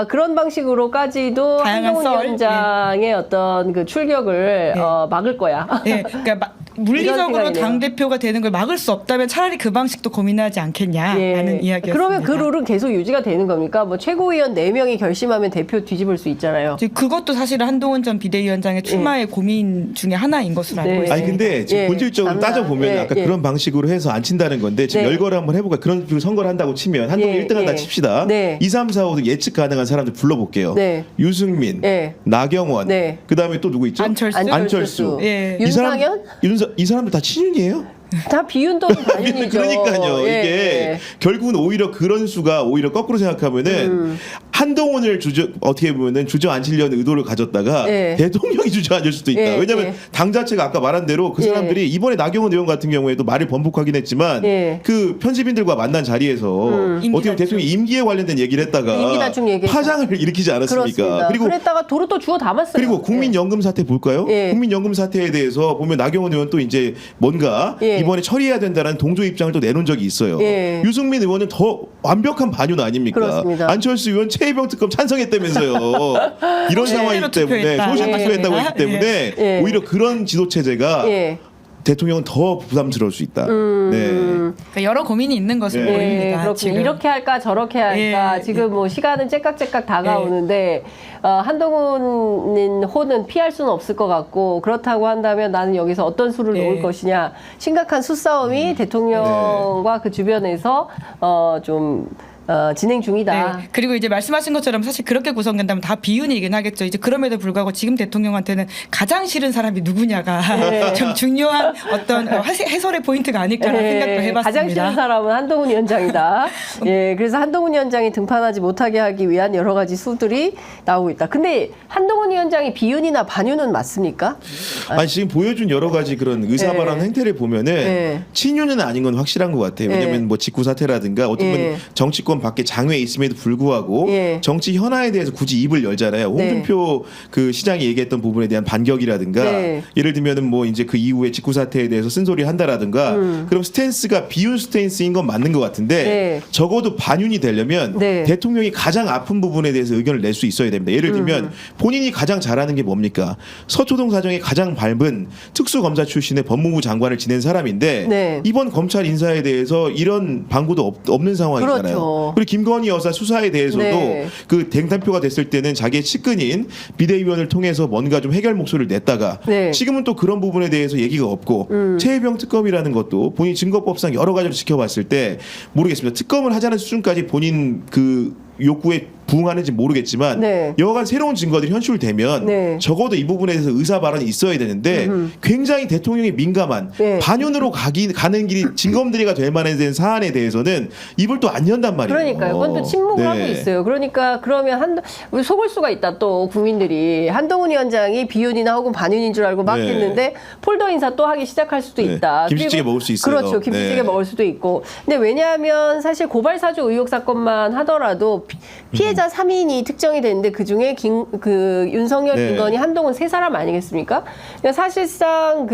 그런 방식으로까지도 다양한 한동훈 썰, 위원장의 어떤 그 출격을 네. 막을 거야. 예, 그러니까 이런 물리적으로 생각이네요. 당 대표가 되는 걸 막을 수 없다면 차라리 그 방식도 고민하지 않겠냐라는 이야기였습니다. 그러면 그 룰은 계속 유지가 되는 겁니까? 뭐 최고위원 4명이 결심하면 대표 뒤집을 수 있잖아요. 이제 그것도 사실 한동훈 전 비대위원장의 출마의 고민 중에 하나인 것으로 알고 네. 있습니다. 아니 근데 지금 예, 본질적으로 답니다. 따져보면 예, 아까 예. 그런 방식으로 해서 안 친다는 건데 지금 네. 열거를 한번 해볼까. 그런 식으로 선거를 한다고 치면 한동훈 예, 1등 한다 예. 칩시다. 네. 2, 3, 4, 5등 예측 가능한 사람들 불러볼게요. 네. 유승민, 예. 나경원, 네. 그다음에 또 누구 있죠? 안철수. 예. 이 윤상현? 이 사람들 다 친윤이에요? 다 비윤 또는 반윤이죠. 그러니까요. 예, 이게 예. 결국은 오히려 그런 수가 오히려 거꾸로 생각하면은 한동훈을 어떻게 보면은 주저앉히려는 의도를 가졌다가 예. 대통령이 주저앉을 수도 있다. 예, 왜냐하면 예. 당 자체가 아까 말한 대로 그 예. 사람들이 이번에 나경원 의원 같은 경우에도 말을 번복하긴 했지만 예. 그 편집인들과 만난 자리에서 어떻게 보면 임기단축. 대통령 임기에 관련된 얘기를 했다가 임기단축 얘기했죠. 파장을 일으키지 않았습니까? 그렇습니다. 그리고 그랬다가 도로 또 주워 담았어요. 그리고 국민연금 사태 볼까요? 예. 국민연금 사태에 대해서 보면 나경원 의원 또 이제 뭔가 예. 이번에 처리해야 된다는 동조 입장을 또 내놓은 적이 있어요. 예. 유승민 의원은 더 완벽한 반윤 아닙니까? 그렇습니다. 안철수 의원 최혜병 특검 찬성했다면서요. 이런 상황이기 소신으로 때문에 투표했다. 소신 예. 투표했다고 했기 때문에 예. 오히려 그런 지도 체제가 예. 대통령은 더 부담스러울 수 있다. 네. 그러니까 여러 고민이 있는 것으로 예. 보입니다. 그렇군요. 지금. 이렇게 할까 저렇게 할까 예. 지금 뭐 시간은 째깍째깍 다가오는데 한동훈 호는 피할 수는 없을 것 같고 그렇다고 한다면 나는 여기서 어떤 수를 예. 놓을 것이냐 심각한 수싸움이 대통령과 그 주변에서 좀 진행 중이다. 네. 그리고 이제 말씀하신 것처럼 사실 그렇게 구성된다면 다 비윤이긴 하겠죠. 이제 그럼에도 불구하고 지금 대통령한테는 가장 싫은 사람이 누구냐가 네. 좀 중요한 어떤 해설의 포인트가 아닐까라는 예, 생각도 해봤습니다. 가장 싫은 사람은 한동훈 위원장이다. 예, 그래서 한동훈 위원장이 등판하지 못하게 하기 위한 여러 가지 수들이 나오고 있다. 근데 한동훈 위원장이 비윤이나 반윤은 맞습니까? 아니 지금 보여준 여러 가지 그런 의사 발언 예. 행태를 보면은 예. 친윤은 아닌 건 확실한 것 같아요. 왜냐하면 예. 뭐 직구 사태라든가 어떤 예. 분 정치권 밖에 장외에 있음에도 불구하고 예. 정치 현안에 대해서 굳이 입을 열잖아요. 홍준표 그 시장이 얘기했던 부분에 대한 반격이라든가 네. 예를 들면은 뭐 이제 그 이후에 직구 사태에 대해서 쓴소리 한다라든가 그럼 스탠스가 비윤 스탠스인 건 맞는 것 같은데 네. 적어도 반윤이 되려면 네. 대통령이 가장 아픈 부분에 대해서 의견을 낼 수 있어야 됩니다. 예를 들면 본인이 가장 잘하는 게 뭡니까? 서초동 사정에 가장 밟은 특수검사 출신의 법무부 장관을 지낸 사람인데 네. 이번 검찰 인사에 대해서 이런 방구도 없는 상황이잖아요. 그렇죠. 그리고 김건희 여사 수사에 대해서도 네. 그 댕탄표가 됐을 때는 자기의 측근인 비대위원을 통해서 뭔가 좀 해결 목소리를 냈다가 네. 지금은 또 그런 부분에 대해서 얘기가 없고 최혜병 특검이라는 것도 본인 증거법상 여러 가지를 지켜봤을 때 모르겠습니다. 특검을 하자는 수준까지 본인 그 욕구에 부응하는지 모르겠지만 네. 여하간 새로운 증거들이 현출되면 네. 적어도 이 부분에 대해서 의사 발언이 있어야 되는데 굉장히 대통령이 민감한 네. 반윤으로 가는 길이 징검다리가 될 만한 사안에 대해서는 입을 또 안 연단 말이에요. 그러니까요. 그건 또 침묵을 네. 하고 있어요. 그러니까 그러면 우리 속을 수가 있다. 또 국민들이 한동훈 위원장이 비윤이나 혹은 반윤인 줄 알고 막 네. 했는데 폴더 인사 또 하기 시작할 수도 네. 있다. 김치찌개 그리고 먹을 수 있어요. 그렇죠. 김치찌개 네. 먹을 수도 있고. 근데 왜냐하면 사실 고발사주 의혹 사건만 하더라도 피해자 사실상 3인이 특정이 됐는데 그중에 윤석열, 네. 김건희, 한동훈 세 사람 아니겠습니까? 그러니까 사실상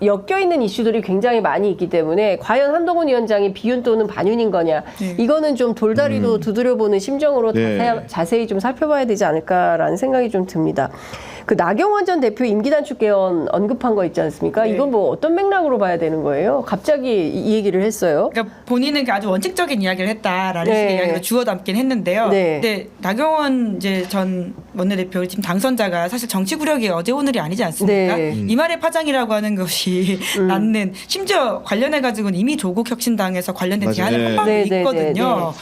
엮여 있는 이슈들이 굉장히 많이 있기 때문에 과연 한동훈 위원장이 비윤 또는 반윤인 거냐 네. 이거는 좀 돌다리도 두드려보는 심정으로 네. 자세히 좀 살펴봐야 되지 않을까라는 생각이 좀 듭니다. 그 나경원 전 대표 임기 단축 개헌 언급한 거 있지 않습니까? 네. 이건 뭐 어떤 맥락으로 봐야 되는 거예요? 갑자기 이 얘기를 했어요. 그러니까 본인은 아주 원칙적인 이야기를 했다라는 네. 식의 이야기로 주워 담긴 했는데요. 네. 근데 나경원 이제 전 원내대표 지금 당선자가 사실 정치 구력이 어제 오늘이 아니지 않습니까? 네. 이 말의 파장이라고 하는 것이 낳는 심지어 관련해 가지고는 이미 조국 혁신당에서 관련된 맞아요. 제안을 네. 한 바가 네, 네, 있거든요.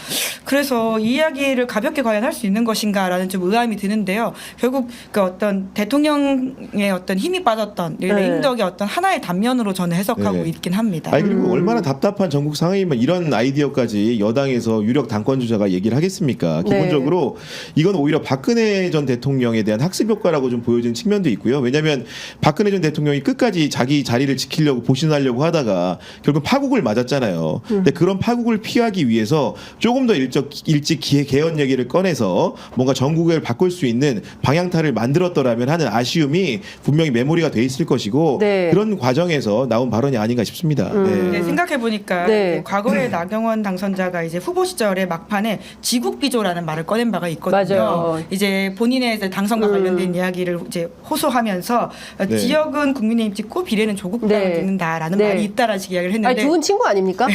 그래서 이 이야기를 가볍게 과연 할 수 있는 것인가라는 좀 의아함이 드는데요. 결국 그 어떤 대통령의 어떤 힘이 빠졌던 레임덕의 어떤 하나의 단면으로 저는 해석하고 네. 있긴 합니다. 아니 그리고 얼마나 답답한 전국 상황이면 이런 아이디어까지 여당에서 유력 당권주자가 얘기를 하겠습니까? 네. 기본적으로 이건 오히려 박근혜 전 대통령에 대한 학습 효과라고 좀 보여지는 측면도 있고요. 왜냐하면 박근혜 전 대통령이 끝까지 자기 자리를 지키려고 보신하려고 하다가 결국 파국을 맞았잖아요. 근데 그런 파국을 피하기 위해서 조금 더 일찍 개헌 얘기를 꺼내서 뭔가 전국을 바꿀 수 있는 방향타를 만들었더라면 하는 아쉬움이 분명히 메모리가 돼 있을 것이고 네. 그런 과정에서 나온 발언이 아닌가 싶습니다. 네. 생각해 보니까 네. 과거에 나경원 당선자가 이제 후보 시절에 막판에 지국비조라는 말을 꺼낸 바가 있거든요. 맞아요. 이제 본인의 이제 당선과 관련된 이야기를 이제 호소하면서 네. 지역은 국민의힘 찍고 비례는 조국당을 네. 찍는다라는 네. 말이 있다라는 식의 이야기를 아니, 했는데 두 분 친구 아닙니까?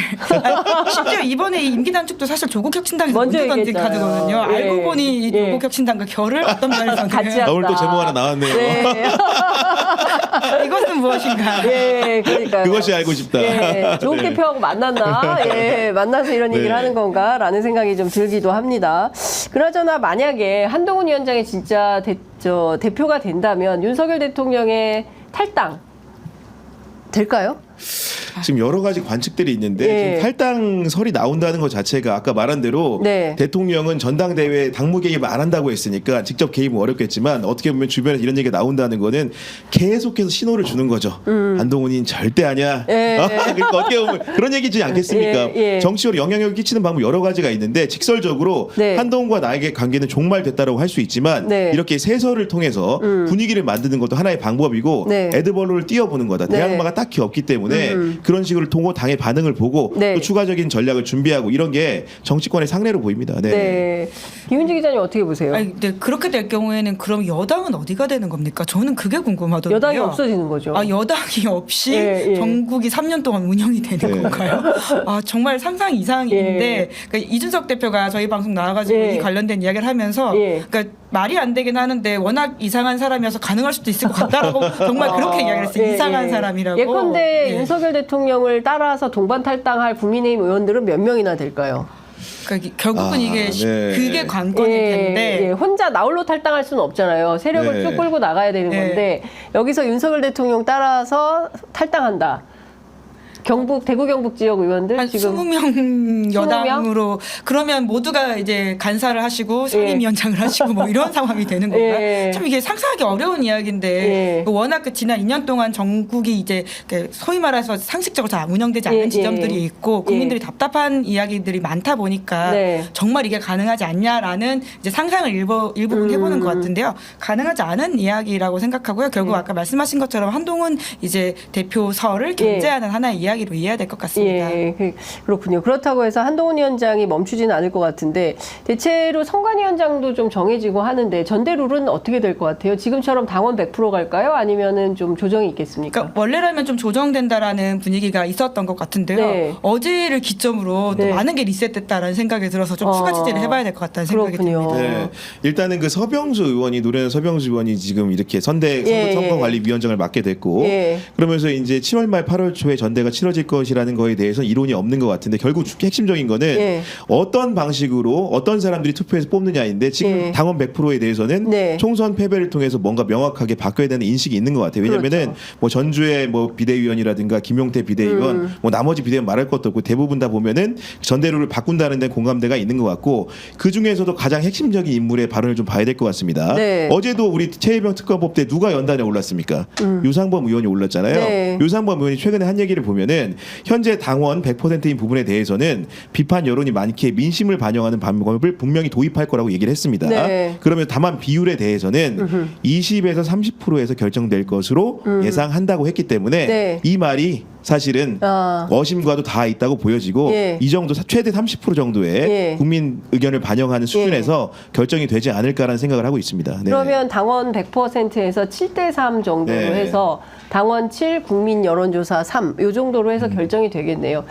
심지어 이번에 이 임기 단축도 사실 조국 혁신당에서 먼저 먼저 던진 얘기했잖아요. 카드거든요. 예. 알고 보니 이 예. 조국 혁신당과 결을 어떤 면에서는 같이 아, 오늘 또 한다. 제목 하나 나왔네요. 네. 이것은 무엇인가? 예, 그러니까 그것이 알고 싶다. 예, 조국 네. 대표하고 만났나? 예, 만나서 이런 네. 얘기를 하는 건가라는 생각이 좀 들기도 합니다. 그나저나 만약에 한동훈 위원장이 진짜 대표가 된다면 윤석열 대통령의 탈당 될까요? 지금 여러 가지 관측들이 있는데 예. 지금 탈당설이 나온다는 것 자체가 아까 말한 대로 네. 대통령은 전당대회에 당무 개입을 안 한다고 했으니까 직접 개입은 어렵겠지만 어떻게 보면 주변에서 이런 얘기가 나온다는 거는 계속해서 신호를 주는 거죠. 한동훈이는 절대 아니야. 예. 그러니까 어떻게 보면 그런 얘기지 않겠습니까? 예, 예. 정치적으로 영향력을 끼치는 방법 여러 가지가 있는데 직설적으로 네. 한동훈과 나에게 관계는 종말됐다라고 할 수 있지만 네. 이렇게 세설을 통해서 분위기를 만드는 것도 하나의 방법이고 네. 에드벌로를 띄워보는 거다. 네. 대항마가 딱히 없기 때문에 그런 식으로 통고 당의 반응을 보고 네. 또 추가적인 전략을 준비하고 이런 게 정치권의 상례로 보입니다. 네. 네. 김윤지 기자님 어떻게 보세요? 아니, 근데 그렇게 될 경우에는 그럼 여당은 어디가 되는 겁니까? 저는 그게 궁금하더라고요. 여당이 없어지는 거죠. 아, 여당이 없이 예, 예. 전국이 3년 동안 운영이 되는 네. 건가요? 아, 정말 상상 이상인데 예. 그러니까 이준석 대표가 저희 방송 나와가지고 예. 이 관련된 이야기를 하면서 예. 그러니까 말이 안 되긴 하는데 워낙 이상한 사람이어서 가능할 수도 있을 것 같다라고 정말 그렇게 이야기를 했어요. 이상한 사람이라고. 예컨대 예. 윤석열 대통령을 따라서 동반 탈당할 국민의힘 의원들은 몇 명이나 될까요? 그러니까 결국은 아, 이게 네. 그게 관건일 텐데 예, 혼자 나홀로 탈당할 수는 없잖아요. 세력을 네. 쭉 끌고 나가야 되는 네. 건데 여기서 윤석열 대통령 따라서 탈당한다. 대구 경북 지역 의원들 한 지금 20명 여당으로 그러면 모두가 이제 간사를 하시고 상임위원장을 하시고 뭐 이런 상황이 되는 건가? 예. 참 이게 상상하기 어려운 이야기인데 예. 워낙 그 지난 2년 동안 전국이 이제 그 소위 말해서 상식적으로 잘 운영되지 않는 예, 지점들이 예. 있고 국민들이 답답한 이야기들이 많다 보니까 네. 정말 이게 가능하지 않냐라는 이제 상상을 일부분 해보는 것 같은데요. 가능하지 않은 이야기라고 생각하고요. 결국 아까 말씀하신 것처럼 한동훈 이제 대표설을 견제하는 하나의 이야기로 이해해야 될 것 같습니다. 예, 그렇군요. 그렇다고 해서 한동훈 위원장이 멈추지는 않을 것 같은데 대체로 선관위원장도 좀 정해지고 하는데 전대룰은 어떻게 될 것 같아요? 지금처럼 당원 100% 갈까요? 아니면은 좀 조정이 있겠습니까? 그러니까 원래라면 좀 조정된다라는 분위기가 있었던 것 같은데요. 네. 어제를 기점으로 네. 또 많은 게 리셋됐다라는 생각이 들어서 좀 추가 취재를 해봐야 될 것 같다는 생각이 그렇군요. 듭니다. 네. 일단은 그 서병수 의원이 노래는 서병수 의원이 지금 이렇게 선거관리위원장을 맡게 됐고 예. 그러면서 이제 7월 말 8월 초에 전대가 치러질 것이라는 거에 대해서 이론이 없는 것 같은데 결국 핵심적인 거는 예. 어떤 방식으로 어떤 사람들이 투표해서 뽑느냐인데 지금 예. 당원 100%에 대해서는 네. 총선 패배를 통해서 뭔가 명확하게 바뀌어야 되는 인식이 있는 것 같아요. 왜냐면은 그렇죠. 뭐 전주의 뭐 비대위원이라든가 김용태 비대위원 뭐 나머지 비대위원 말할 것도 없고 대부분 다 보면은 전대로를 바꾼다는 데 공감대가 있는 것 같고 그 중에서도 가장 핵심적인 인물의 발언을 좀 봐야 될 것 같습니다. 네. 어제도 우리 최혜병 특검법 때 누가 연단에 올랐습니까? 유상범 의원이 올랐잖아요. 네. 유상범 의원이 최근에 한 얘기를 보면은 대해서는 현재 당원 100%인 부분에 대해서는 비판 여론이 많기에 민심을 반영하는 방법을 분명히 도입할 거라고 얘기를 했습니다. 네. 그러면 다만 비율에 대해서는 20에서 30%에서 결정될 것으로 예상한다고 했기 때문에 네. 이 말이 사실은 어심과도 다 있다고 보여지고 예. 이 정도 최대 30% 정도의 예. 국민 의견을 반영하는 수준에서 결정이 되지 않을까라는 생각을 하고 있습니다. 네. 그러면 당원 100%에서 7대3 정도로 네. 해서 당원 7, 국민 여론조사 3, 요 정도로 해서 결정이 되겠네요.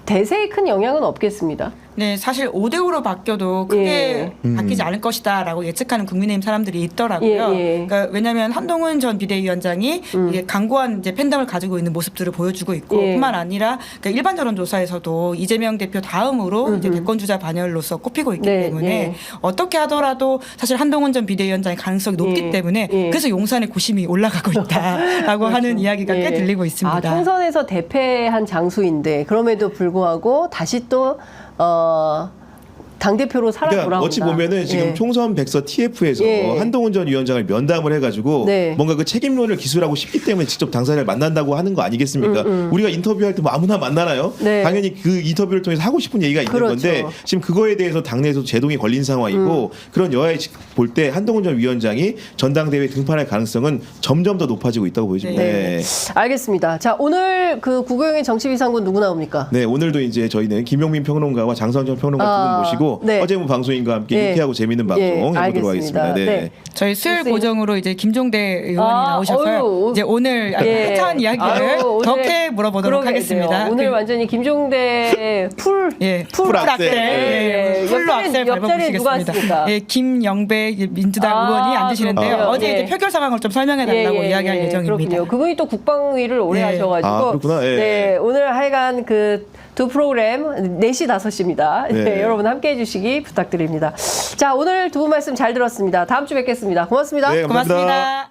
대세에 큰 영향은 없겠습니다. 네, 사실 5대5로 바뀌어도 크게 예. 바뀌지 않을 것이다라고 예측하는 국민의힘 사람들이 있더라고요. 예, 예. 그러니까 왜냐하면 한동훈 전 비대위원장이 이게 강고한 이제 팬덤을 가지고 있는 모습들을 보여주고 있고, 예. 뿐만 아니라 그러니까 일반 여론조사에서도 이재명 대표 다음으로 이제 대권 주자 반열로서 꼽히고 있기 네, 때문에 네. 어떻게 하더라도 사실 한동훈 전 비대위원장의 가능성이 높기 예. 때문에 예. 그래서 용산의 고심이 올라가고 있다라고 하는 이야기가 꽤 예. 들리고 있습니다. 아, 총선에서 대패한 장수인데 그럼에도 불구하고 다시 또 당대표로 살아 그러니까 돌아온다. 어찌 보면은 지금 예. 총선 백서 TF에서 예. 한동훈 전 위원장을 면담을 해가지고 네. 뭔가 그 책임론을 기술하고 싶기 때문에 직접 당사자를 만난다고 하는 거 아니겠습니까? 우리가 인터뷰할 때 뭐 아무나 만나나요? 네. 당연히 그 인터뷰를 통해서 하고 싶은 얘기가 있는 그렇죠. 건데 지금 그거에 대해서 당내에서 제동이 걸린 상황이고 그런 여야의 볼 때 한동훈 전 위원장이 전당대회에 등판할 가능성은 점점 더 높아지고 있다고 보여집니다. 네. 알겠습니다. 자, 오늘 그 구구영의 정치비상군 누구 나옵니까? 네, 오늘도 이제 저희는 김용민 평론가와 장성철 평론가 두 분 모시고 네. 허재무 방송인과 함께 예. 유쾌하고 재밌는 방송 예, 해보도록 알겠습니다. 하겠습니다. 네. 네. 저희 수요일 선생님. 고정으로 이제 김종대 의원이 나오셔서요. 어휴. 이제 오늘 예. 해찬 이야기를 아유, 더 오늘 캐 물어보도록 그러게요. 하겠습니다. 오늘 완전히 김종대 풀 예, 풀 악셀. 예, 풀로 악셀 옆자리에 누가 밟아보시겠습니다. 앉습니까? 예, 김영배 민주당 의원이 앉으시는데요. 그렇군요. 어제 예. 이제 표결 상황을 좀 설명해달라고 이야기할 예정입니다. 그렇군요. 그분이 또 국방위를 오래 예. 하셔가지고 아, 그렇구나. 예. 네, 오늘 하여간 그 두 프로그램 4시 5시입니다. 네. 네, 여러분 함께해 주시기 부탁드립니다. 자, 오늘 두 분 말씀 잘 들었습니다. 다음 주 뵙겠습니다. 고맙습니다. 네, 감사합니다. 고맙습니다.